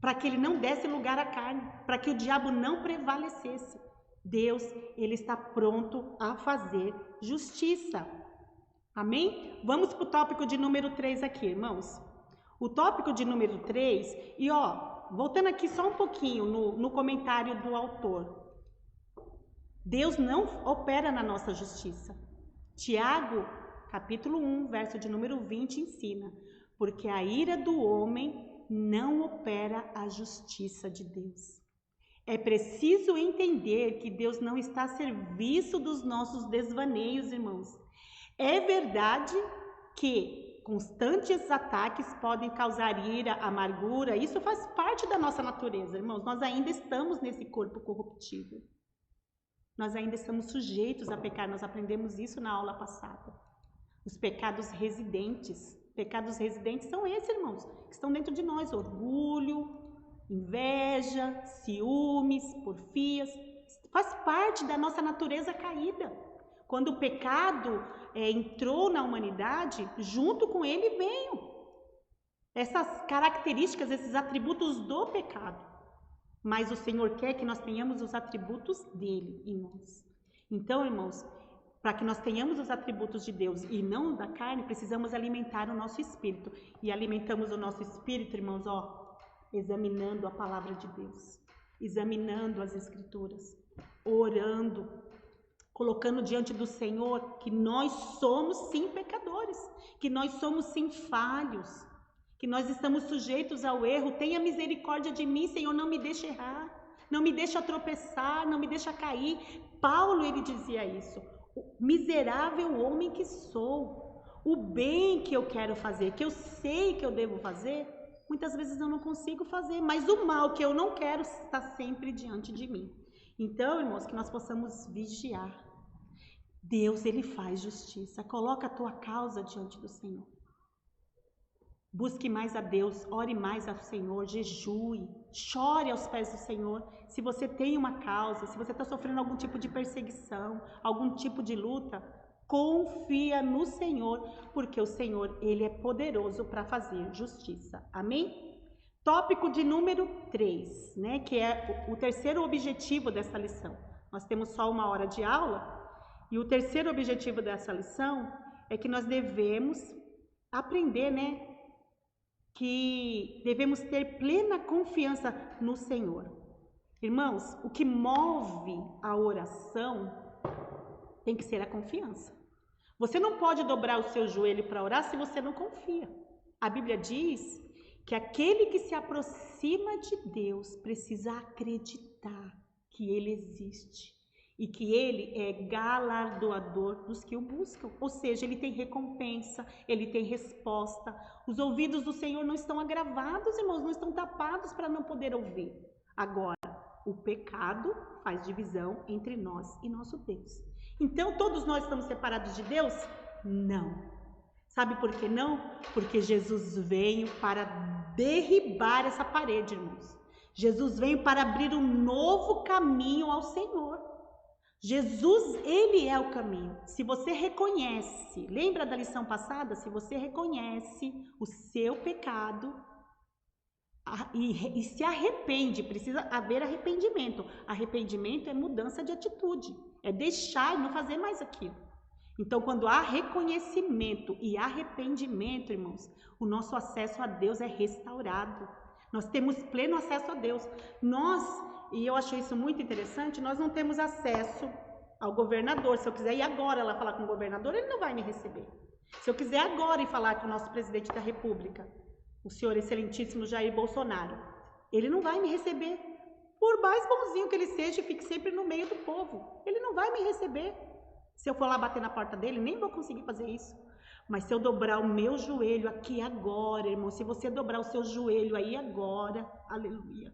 S1: para que ele não desse lugar à carne, para que o diabo não prevalecesse. Deus, ele está pronto a fazer justiça. Amém? Vamos para o tópico de número 3 aqui, irmãos. O tópico de número 3, e voltando aqui só um pouquinho no comentário do autor. Deus não opera na nossa justiça. Tiago, capítulo 1, verso de número 20, ensina: porque a ira do homem não opera a justiça de Deus. É preciso entender que Deus não está a serviço dos nossos desvaneios, irmãos. É verdade que constantes ataques podem causar ira, amargura, isso faz parte da nossa natureza, irmãos. Nós ainda estamos nesse corpo corruptível. Nós ainda estamos sujeitos a pecar, nós aprendemos isso na aula passada. Os pecados residentes são esses, irmãos, que estão dentro de nós: orgulho, inveja, ciúmes, porfias, faz parte da nossa natureza caída. Quando o pecado entrou na humanidade, junto com ele veio essas características, esses atributos do pecado. Mas o Senhor quer que nós tenhamos os atributos dele em nós. Então, irmãos, para que nós tenhamos os atributos de Deus e não da carne, precisamos alimentar o nosso espírito. E alimentamos o nosso espírito, irmãos, examinando a palavra de Deus, examinando as Escrituras, orando, colocando diante do Senhor que nós somos sim pecadores, que nós somos sim falhos, que nós estamos sujeitos ao erro. Tenha misericórdia de mim, Senhor, não me deixe errar, não me deixa tropeçar, não me deixa cair. Paulo, ele dizia isso: miserável homem que sou, o bem que eu quero fazer, que eu sei que eu devo fazer, muitas vezes eu não consigo fazer, mas o mal que eu não quero está sempre diante de mim. Então, irmãos, que nós possamos vigiar. Deus, ele faz justiça. Coloca a tua causa diante do Senhor. Busque mais a Deus, ore mais ao Senhor, jejue, chore aos pés do Senhor. Se você tem uma causa, se você está sofrendo algum tipo de perseguição, algum tipo de luta, confia no Senhor, porque o Senhor, ele é poderoso para fazer justiça. Amém? Tópico de número 3, né, que é o terceiro objetivo dessa lição. Nós temos só 1 hora de aula, e o terceiro objetivo dessa lição é que nós devemos aprender, né, que devemos ter plena confiança no Senhor. Irmãos, o que move a oração tem que ser a confiança. Você não pode dobrar o seu joelho para orar se você não confia. A Bíblia diz que aquele que se aproxima de Deus precisa acreditar que Ele existe e que Ele é galardoador dos que o buscam. Ou seja, Ele tem recompensa, Ele tem resposta. Os ouvidos do Senhor não estão agravados, irmãos, não estão tapados para não poder ouvir. Agora, o pecado faz divisão entre nós e nosso Deus. Então, todos nós estamos separados de Deus? Não. Sabe por que não? Porque Jesus veio para derribar essa parede, irmãos. Jesus veio para abrir um novo caminho ao Senhor. Jesus, ele é o caminho. Se você reconhece, lembra da lição passada? Se você reconhece o seu pecado e se arrepende, precisa haver arrependimento. Arrependimento é mudança de atitude, é deixar e não fazer mais aquilo. Então, quando há reconhecimento e arrependimento, irmãos, o nosso acesso a Deus é restaurado. Nós temos pleno acesso a Deus. E eu achei isso muito interessante, nós não temos acesso ao governador. Se eu quiser ir agora lá falar com o governador, ele não vai me receber. Se eu quiser agora ir falar com o nosso presidente da República, o senhor excelentíssimo Jair Bolsonaro, ele não vai me receber. Por mais bonzinho que ele seja e fique sempre no meio do povo, ele não vai me receber. Se eu for lá bater na porta dele, nem vou conseguir fazer isso. Mas se eu dobrar o meu joelho aqui agora, irmão, se você dobrar o seu joelho aí agora, aleluia,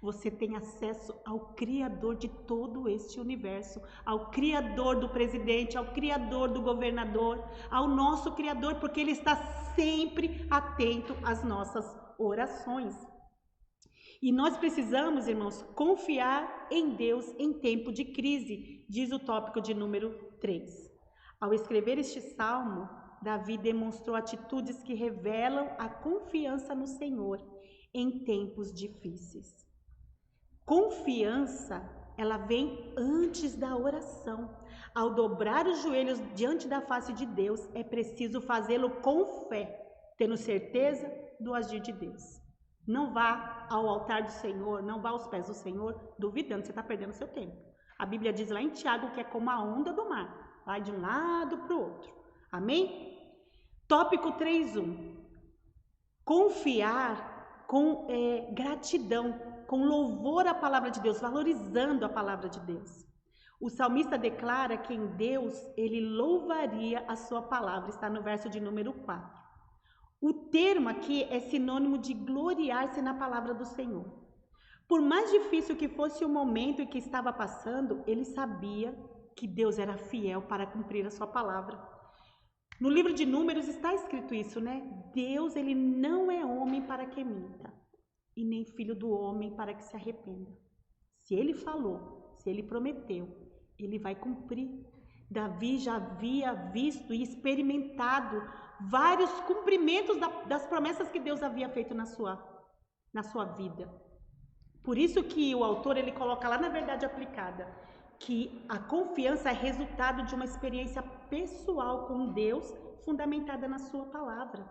S1: você tem acesso ao Criador de todo este universo, ao Criador do presidente, ao Criador do governador, ao nosso Criador, porque Ele está sempre atento às nossas orações. E nós precisamos, irmãos, confiar em Deus em tempo de crise, diz o tópico de número 3. Ao escrever este salmo, Davi demonstrou atitudes que revelam a confiança no Senhor em tempos difíceis. Confiança ela vem antes da oração. Ao dobrar os joelhos diante da face de Deus, é preciso fazê-lo com fé, tendo certeza do agir de Deus. Não vá ao altar do Senhor, não vá aos pés do Senhor, duvidando, você está perdendo seu tempo. A Bíblia diz lá em Tiago que é como a onda do mar, vai de um lado para o outro. Amém? Tópico 3.1. Confiar com gratidão, com louvor à palavra de Deus, valorizando a palavra de Deus. O salmista declara que em Deus ele louvaria a sua palavra, está no verso de número 4. O termo aqui é sinônimo de gloriar-se na palavra do Senhor. Por mais difícil que fosse o momento em que estava passando, ele sabia que Deus era fiel para cumprir a sua palavra. No livro de Números está escrito isso, né? Deus, ele não é homem para que minta, e nem filho do homem para que se arrependa. Se ele falou, se ele prometeu, ele vai cumprir. Davi já havia visto e experimentado vários cumprimentos das promessas que Deus havia feito na sua vida. Por isso que o autor ele coloca lá na Verdade Aplicada que a confiança é resultado de uma experiência pessoal com Deus fundamentada na sua palavra.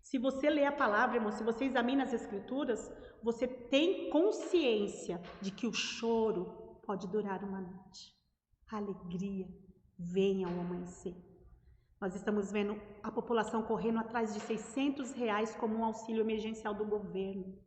S1: Se você lê a palavra, irmão, se você examina as escrituras, você tem consciência de que o choro pode durar uma noite. A alegria vem ao amanhecer. Nós estamos vendo a população correndo atrás de R$600 como um auxílio emergencial do governo.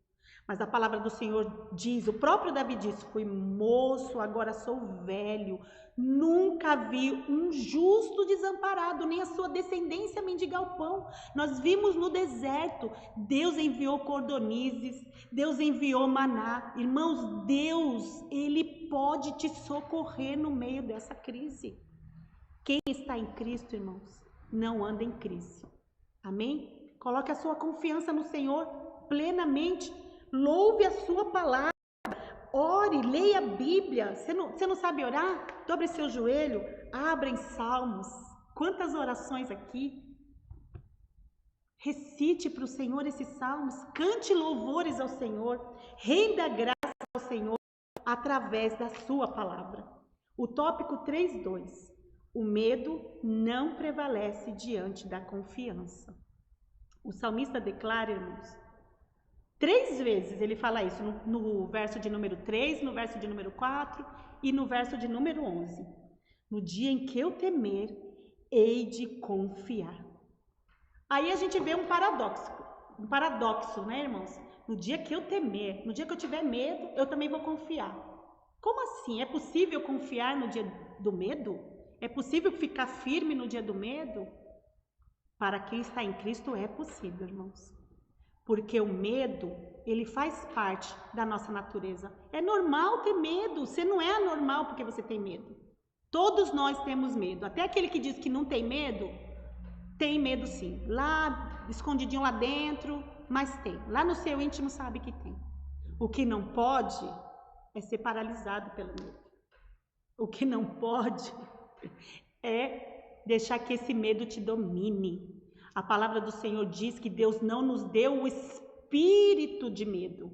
S1: Mas a palavra do Senhor diz, o próprio Davi diz, fui moço, agora sou velho, nunca vi um justo desamparado, nem a sua descendência mendigar o pão. Nós vimos no deserto, Deus enviou cordonizes, Deus enviou maná. Irmãos, Deus, Ele pode te socorrer no meio dessa crise. Quem está em Cristo, irmãos, não anda em crise. Amém? Coloque a sua confiança no Senhor plenamente. Louve a sua palavra. Ore, leia a Bíblia. Você não sabe orar? Dobre seu joelho, abra em salmos. Quantas orações aqui. Recite para o Senhor esses salmos. Cante louvores ao Senhor. Renda graça ao Senhor através da sua palavra. O tópico 3.2. O medo não prevalece diante da confiança. O salmista declara, irmãos, 3 vezes ele fala isso, no verso de número 3, no verso de número 4 e no verso de número 11. No dia em que eu temer, hei de confiar. Aí a gente vê um paradoxo, né, irmãos? No dia que eu temer, no dia que eu tiver medo, eu também vou confiar. Como assim? É possível confiar no dia do medo? É possível ficar firme no dia do medo? Para quem está em Cristo é possível, irmãos. Porque o medo, ele faz parte da nossa natureza. É normal ter medo, você não é anormal porque você tem medo. Todos nós temos medo. Até aquele que diz que não tem medo sim. Lá, escondidinho lá dentro, mas tem. Lá no seu íntimo sabe que tem. O que não pode é ser paralisado pelo medo. O que não pode é deixar que esse medo te domine. A palavra do Senhor diz que Deus não nos deu o espírito de medo,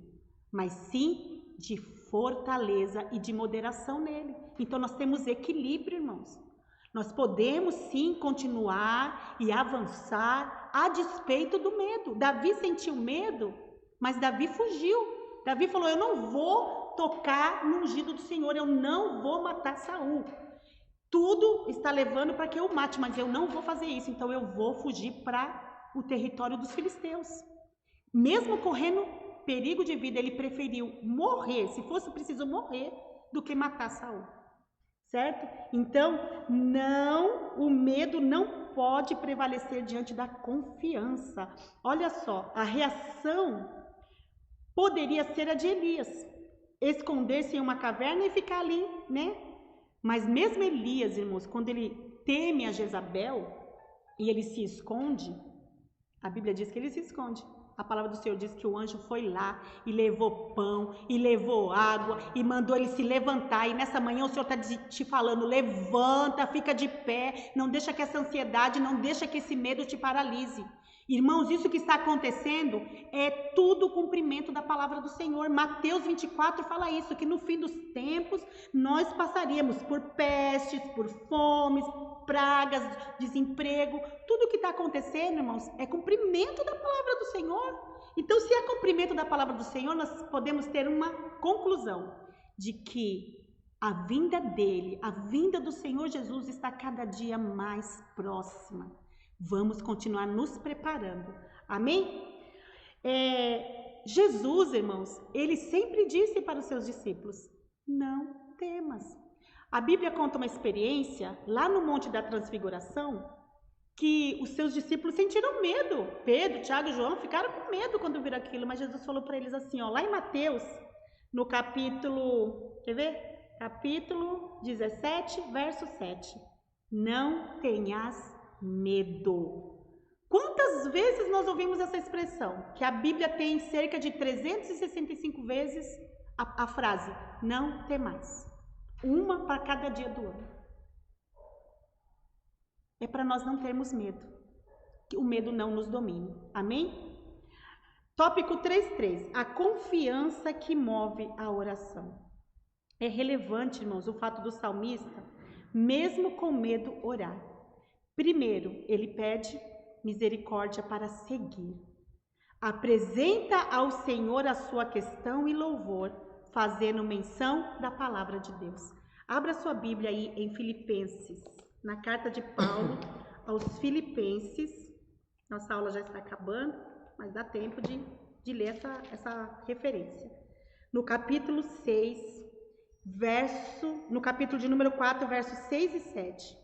S1: mas sim de fortaleza e de moderação nele. Então nós temos equilíbrio, irmãos. Nós podemos sim continuar e avançar a despeito do medo. Davi sentiu medo, mas Davi fugiu. Davi falou, eu não vou tocar no ungido do Senhor, eu não vou matar Saul. Tudo está levando para que eu mate, mas eu não vou fazer isso, então eu vou fugir para o território dos filisteus. Mesmo correndo perigo de vida, ele preferiu morrer, se fosse preciso morrer, do que matar Saul. Certo? Então, o medo não pode prevalecer diante da confiança. Olha só, a reação poderia ser a de Elias, esconder-se em uma caverna e ficar ali, né? Mas mesmo Elias, irmãos, quando ele teme a Jezabel e ele se esconde, a Bíblia diz que ele se esconde. A palavra do Senhor diz que o anjo foi lá e levou pão, e levou água, e mandou ele se levantar. E nessa manhã o Senhor está te falando, levanta, fica de pé, não deixa que essa ansiedade, não deixa que esse medo te paralise. Irmãos, isso que está acontecendo é tudo o cumprimento da palavra do Senhor. Mateus 24 fala isso, que no fim dos tempos nós passaríamos por pestes, por fomes, pragas, desemprego. Tudo o que está acontecendo, irmãos, é cumprimento da palavra do Senhor. Então, se é cumprimento da palavra do Senhor, nós podemos ter uma conclusão de que a vinda dele, a vinda do Senhor Jesus está cada dia mais próxima. Vamos continuar nos preparando. Amém? Jesus, irmãos, ele sempre disse para os seus discípulos: não temas. A Bíblia conta uma experiência lá no Monte da Transfiguração que os seus discípulos sentiram medo. Pedro, Tiago e João ficaram com medo quando viram aquilo, mas Jesus falou para eles assim, ó, lá em Mateus, no capítulo, quer ver? Capítulo 17, verso 7. Não tenhas medo. Quantas vezes nós ouvimos essa expressão? Que a Bíblia tem cerca de 365 vezes a frase, não temais. Uma para cada dia do ano. É para nós não termos medo. Que o medo não nos domine. Amém? Tópico 3.3. A confiança que move a oração. É relevante, irmãos, o fato do salmista, mesmo com medo, orar. Primeiro, ele pede misericórdia para seguir. Apresenta ao Senhor a sua questão e louvor, fazendo menção da palavra de Deus. Abra sua Bíblia aí em Filipenses, na carta de Paulo aos Filipenses. Nossa aula já está acabando, mas dá tempo de ler essa referência. No capítulo 6, no capítulo de número 4, versos 6 e 7.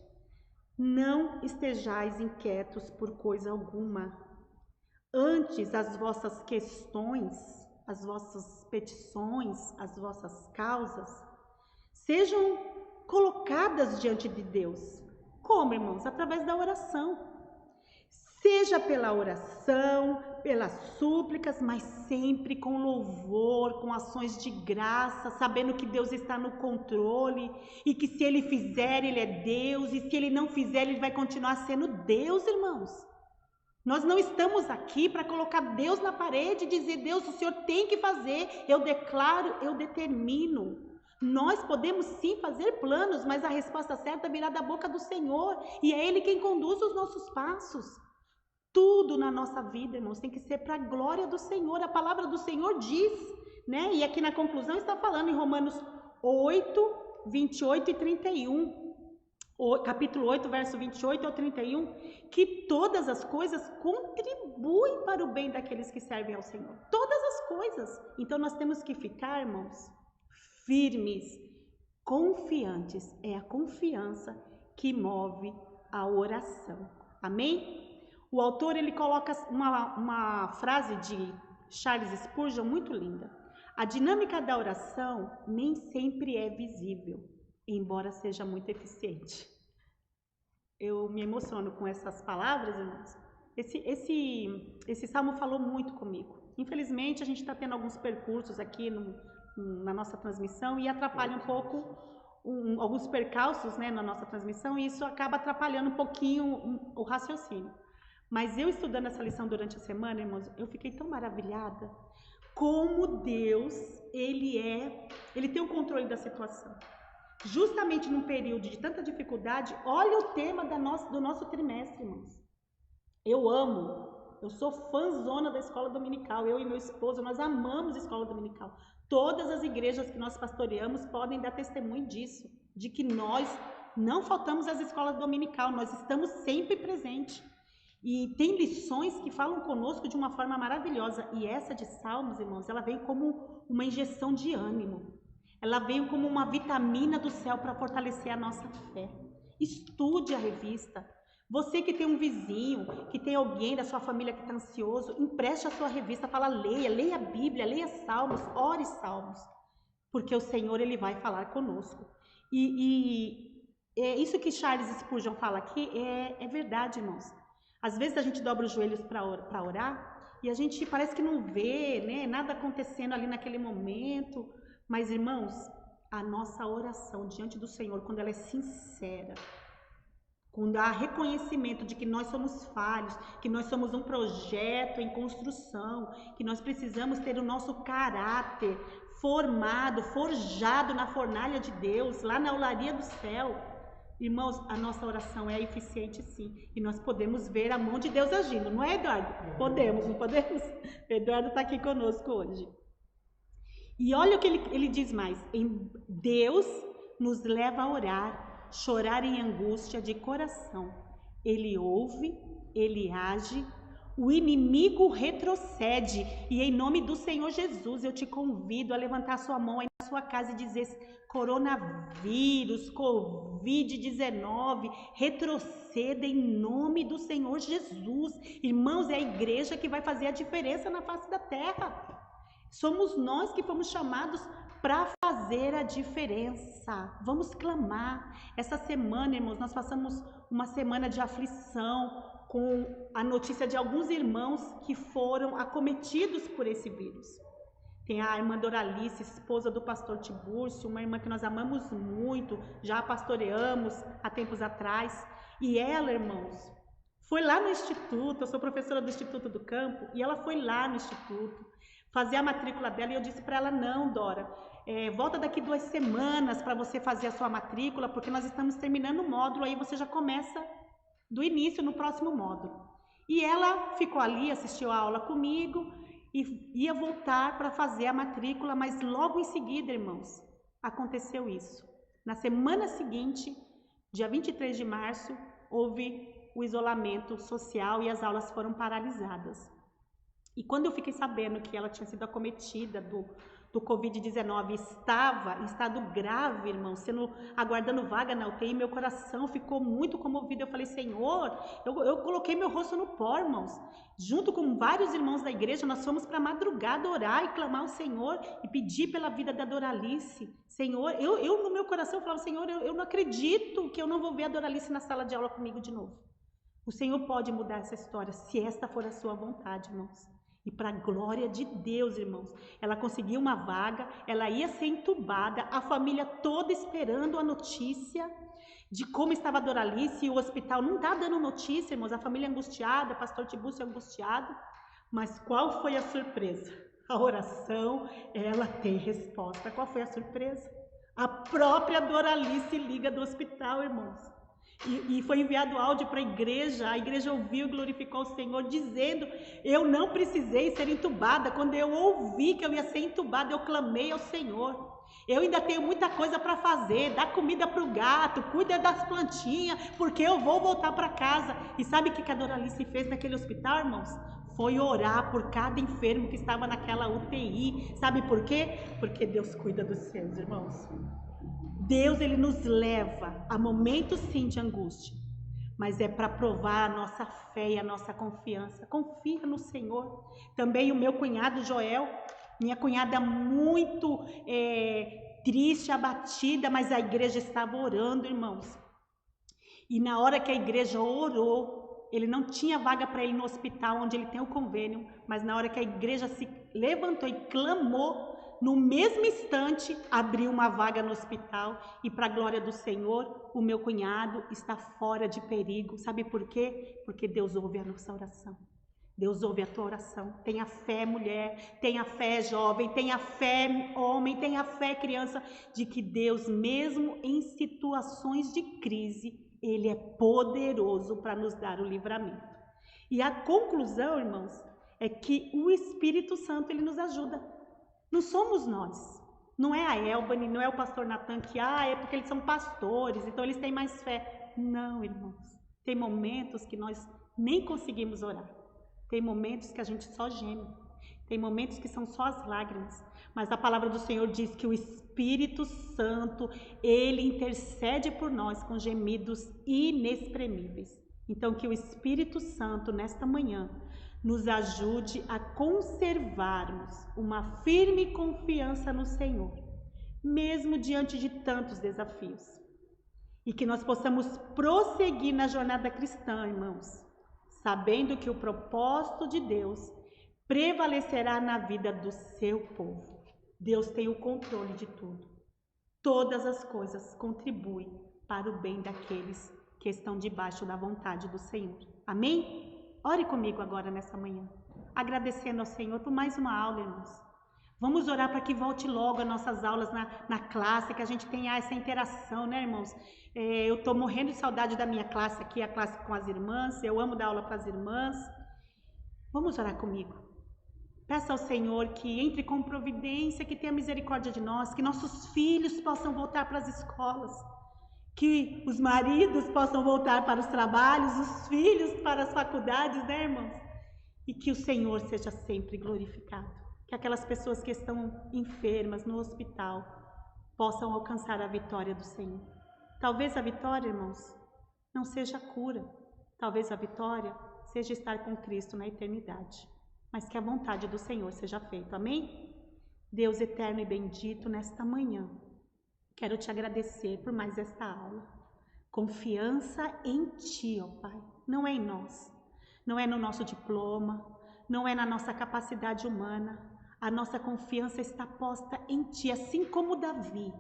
S1: Não estejais inquietos por coisa alguma. Antes, as vossas questões, as vossas petições, as vossas causas, sejam colocadas diante de Deus. Como, irmãos? Através da oração. Seja pela oração, pelas súplicas, mas sempre com louvor, com ações de graça, sabendo que Deus está no controle e que se Ele fizer, Ele é Deus, e se Ele não fizer, Ele vai continuar sendo Deus, irmãos. Nós não estamos aqui para colocar Deus na parede e dizer, Deus, o Senhor tem que fazer, eu declaro, eu determino. Nós podemos sim fazer planos, mas a resposta certa virá da boca do Senhor, e é Ele quem conduz os nossos passos. Tudo na nossa vida, irmãos, tem que ser para a glória do Senhor. A palavra do Senhor diz, né? E aqui na conclusão está falando em Romanos 8, 28 e 31. Capítulo 8, verso 28 ao 31, que todas as coisas contribuem para o bem daqueles que servem ao Senhor. Todas as coisas. Então nós temos que ficar, irmãos, firmes, confiantes. É a confiança que move a oração. Amém? O autor, ele coloca uma frase de Charles Spurgeon muito linda. A dinâmica da oração nem sempre é visível, embora seja muito eficiente. Eu me emociono com essas palavras, irmãos. Esse salmo falou muito comigo. Infelizmente, a gente está tendo alguns percursos aqui na nossa transmissão e atrapalha um pouco, alguns percalços, né, na nossa transmissão, e isso acaba atrapalhando um pouquinho o raciocínio. Mas eu estudando essa lição durante a semana, irmãos, eu fiquei tão maravilhada como Deus, Ele tem o controle da situação. Justamente num período de tanta dificuldade, olha o tema do nosso trimestre, irmãos. Eu sou fãzona da escola dominical, eu e meu esposo, nós amamos a escola dominical. Todas as igrejas que nós pastoreamos podem dar testemunho disso, de que nós não faltamos às escolas dominical, nós estamos sempre presentes. E tem lições que falam conosco de uma forma maravilhosa. E essa de Salmos, irmãos, ela vem como uma injeção de ânimo. Ela veio como uma vitamina do céu para fortalecer a nossa fé. Estude a revista. Você que tem um vizinho, que tem alguém da sua família que está ansioso, empreste a sua revista, fala, leia a Bíblia, leia Salmos, ore Salmos. Porque o Senhor, Ele vai falar conosco. E isso que Charles Spurgeon fala aqui é verdade, irmãos. Às vezes a gente dobra os joelhos para orar e a gente parece que não vê, né, nada acontecendo ali naquele momento. Mas, irmãos, a nossa oração diante do Senhor, quando ela é sincera, quando há reconhecimento de que nós somos falhos, que nós somos um projeto em construção, que nós precisamos ter o nosso caráter formado, forjado na fornalha de Deus, lá na olaria do céu. Irmãos, a nossa oração é eficiente sim, e nós podemos ver a mão de Deus agindo, não é, Eduardo? Podemos, não podemos? Eduardo está aqui conosco hoje. E olha o que ele diz mais: Deus nos leva a orar, chorar em angústia de coração. Ele ouve, ele age, o inimigo retrocede. E em nome do Senhor Jesus, eu te convido a levantar sua mão aí na sua casa e dizer: coronavírus, Covid-19, retroceda em nome do Senhor Jesus. Irmãos, é a igreja que vai fazer a diferença na face da terra. Somos nós que fomos chamados para fazer a diferença. Vamos clamar. Essa semana, irmãos, nós passamos uma semana de aflição com a notícia de alguns irmãos que foram acometidos por esse vírus. Tem a irmã Doralice, esposa do pastor Tibúrcio, uma irmã que nós amamos muito, já a pastoreamos há tempos atrás. E ela, irmãos, foi lá no instituto. Eu sou professora do Instituto do Campo, e ela foi lá no instituto fazer a matrícula dela, e eu disse para ela: não, Dora, volta daqui 2 semanas para você fazer a sua matrícula, porque nós estamos terminando o módulo, aí você já começa do início no próximo módulo. E ela ficou ali, assistiu a aula comigo e ia voltar para fazer a matrícula, mas logo em seguida, irmãos, aconteceu isso. Na semana seguinte, dia 23 de março, houve o isolamento social e as aulas foram paralisadas. E quando eu fiquei sabendo que ela tinha sido acometida do Covid-19, estava em estado grave, irmão, aguardando vaga na UTI, meu coração ficou muito comovido. Eu falei: Senhor, eu coloquei meu rosto no pó, irmãos. Junto com vários irmãos da igreja, nós fomos para a madrugada orar e clamar ao Senhor e pedir pela vida da Doralice. Senhor, eu no meu coração falava: Senhor, eu não acredito que eu não vou ver a Doralice na sala de aula comigo de novo. O Senhor pode mudar essa história, se esta for a sua vontade, irmãos. E para a glória de Deus, irmãos, ela conseguiu uma vaga, ela ia ser entubada, a família toda esperando a notícia de como estava a Doralice, e o hospital não está dando notícia, irmãos, a família angustiada, pastor Tibúrcio angustiado. Mas qual foi a surpresa? A oração, ela tem resposta. Qual foi a surpresa? A própria Doralice liga do hospital, irmãos. E foi enviado áudio para a igreja ouviu e glorificou o Senhor, dizendo: eu não precisei ser entubada. Quando eu ouvi que eu ia ser entubada, eu clamei ao Senhor. Eu ainda tenho muita coisa para fazer, dá comida para o gato, cuida das plantinhas, porque eu vou voltar para casa. E sabe o que a Doralice fez naquele hospital, irmãos? Foi orar por cada enfermo que estava naquela UTI. Sabe por quê? Porque Deus cuida dos seus, irmãos. Deus, ele nos leva a momentos sim de angústia, mas é para provar a nossa fé e a nossa confiança. Confia no Senhor. Também o meu cunhado Joel, minha cunhada muito triste, abatida, mas a igreja estava orando, irmãos. E na hora que a igreja orou, ele não tinha vaga para ir no hospital onde ele tem o convênio, mas na hora que a igreja se levantou e clamou, no mesmo instante, abriu uma vaga no hospital, e para a glória do Senhor, o meu cunhado está fora de perigo. Sabe por quê? Porque Deus ouve a nossa oração. Deus ouve a tua oração. Tenha fé, mulher, tenha fé, jovem, tenha fé, homem, tenha fé, criança, de que Deus, mesmo em situações de crise, Ele é poderoso para nos dar o livramento. E a conclusão, irmãos, é que o Espírito Santo, ele nos ajuda. Não somos nós, não é a Elbani, não é o pastor Natan que, é porque eles são pastores, então eles têm mais fé. Não, irmãos, tem momentos que nós nem conseguimos orar, tem momentos que a gente só geme, tem momentos que são só as lágrimas, mas a palavra do Senhor diz que o Espírito Santo, ele intercede por nós com gemidos inexprimíveis. Então que o Espírito Santo, nesta manhã, nos ajude a conservarmos uma firme confiança no Senhor, mesmo diante de tantos desafios. E que nós possamos prosseguir na jornada cristã, irmãos, sabendo que o propósito de Deus prevalecerá na vida do seu povo. Deus tem o controle de tudo. Todas as coisas contribuem para o bem daqueles que estão debaixo da vontade do Senhor. Amém? Ore comigo agora nessa manhã, agradecendo ao Senhor por mais uma aula, irmãos. Vamos orar para que volte logo as nossas aulas na classe, que a gente tenha essa interação, né, irmãos? Eu estou morrendo de saudade da minha classe aqui, a classe com as irmãs. Eu amo dar aula para as irmãs. Vamos orar comigo. Peça ao Senhor que entre com providência, que tenha misericórdia de nós, que nossos filhos possam voltar para as escolas, que os maridos possam voltar para os trabalhos, os filhos para as faculdades, né, irmãos? E que o Senhor seja sempre glorificado. Que aquelas pessoas que estão enfermas no hospital possam alcançar a vitória do Senhor. Talvez a vitória, irmãos, não seja a cura. Talvez a vitória seja estar com Cristo na eternidade. Mas que a vontade do Senhor seja feita. Amém? Deus eterno e bendito, nesta manhã, quero te agradecer por mais esta aula. Confiança em Ti, ó Pai. Não é em nós. Não é no nosso diploma. Não é na nossa capacidade humana. A nossa confiança está posta em Ti, assim como Davi,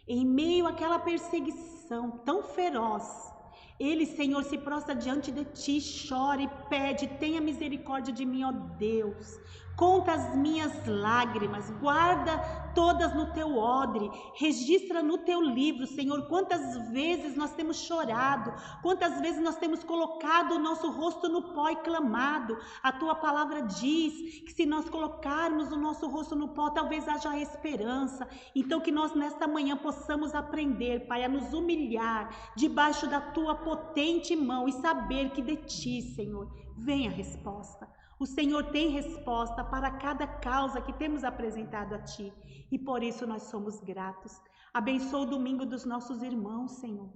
S1: em meio àquela perseguição tão feroz. Ele, Senhor, se prostra diante de Ti, chora e pede: tenha misericórdia de mim, ó Deus. Conta as minhas lágrimas, guarda todas no Teu odre, registra no Teu livro, Senhor, quantas vezes nós temos chorado, quantas vezes nós temos colocado o nosso rosto no pó e clamado. A Tua palavra diz que se nós colocarmos o nosso rosto no pó, talvez haja esperança. Então que nós nesta manhã possamos aprender, Pai, a nos humilhar debaixo da Tua potente mão e saber que de Ti, Senhor, vem a resposta. O Senhor tem resposta para cada causa que temos apresentado a Ti, e por isso nós somos gratos. Abençoa o domingo dos nossos irmãos, Senhor.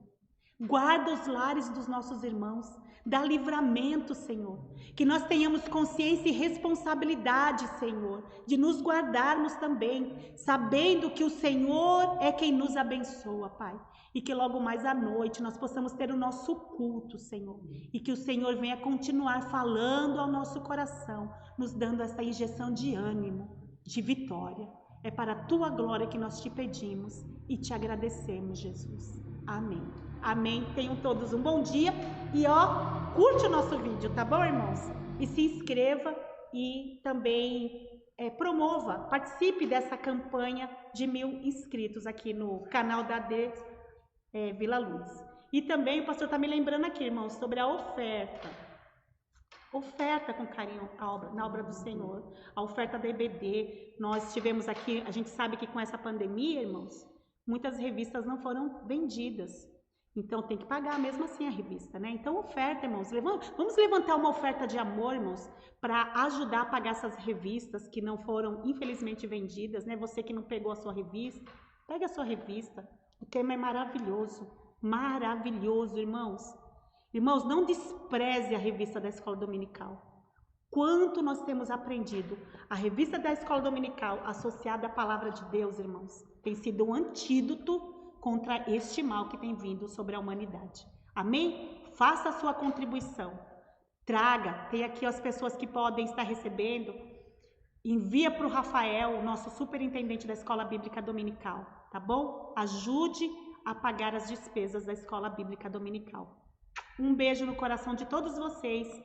S1: Guarda os lares dos nossos irmãos, dá livramento, Senhor. Que nós tenhamos consciência e responsabilidade, Senhor, de nos guardarmos também, sabendo que o Senhor é quem nos abençoa, Pai. E que logo mais à noite nós possamos ter o nosso culto, Senhor. E que o Senhor venha continuar falando ao nosso coração, nos dando essa injeção de ânimo, de vitória. É para a Tua glória que nós te pedimos e te agradecemos, Jesus. Amém. Amém. Tenham todos um bom dia e curte o nosso vídeo, tá bom, irmãos? E se inscreva e também promova, participe dessa campanha de 1000 inscritos aqui no canal da Vila Luz. E também o pastor está me lembrando aqui, irmãos, sobre a oferta. Oferta com carinho na obra do Senhor, a oferta da EBD. Nós tivemos aqui, a gente sabe que com essa pandemia, irmãos, muitas revistas não foram vendidas. Então tem que pagar mesmo assim a revista, né? Então oferta, irmãos. Vamos levantar uma oferta de amor, irmãos, para ajudar a pagar essas revistas que não foram, infelizmente, vendidas, né? Você que não pegou a sua revista, pega a sua revista. O tema é maravilhoso, maravilhoso, irmãos. Irmãos, não despreze a revista da Escola Dominical. Quanto nós temos aprendido. A revista da Escola Dominical, associada à Palavra de Deus, irmãos, tem sido um antídoto contra este mal que tem vindo sobre a humanidade. Amém? Faça a sua contribuição. Traga, tem aqui as pessoas que podem estar recebendo. Envia para o Rafael, o nosso superintendente da Escola Bíblica Dominical, tá bom? Ajude a pagar as despesas da Escola Bíblica Dominical. Um beijo no coração de todos vocês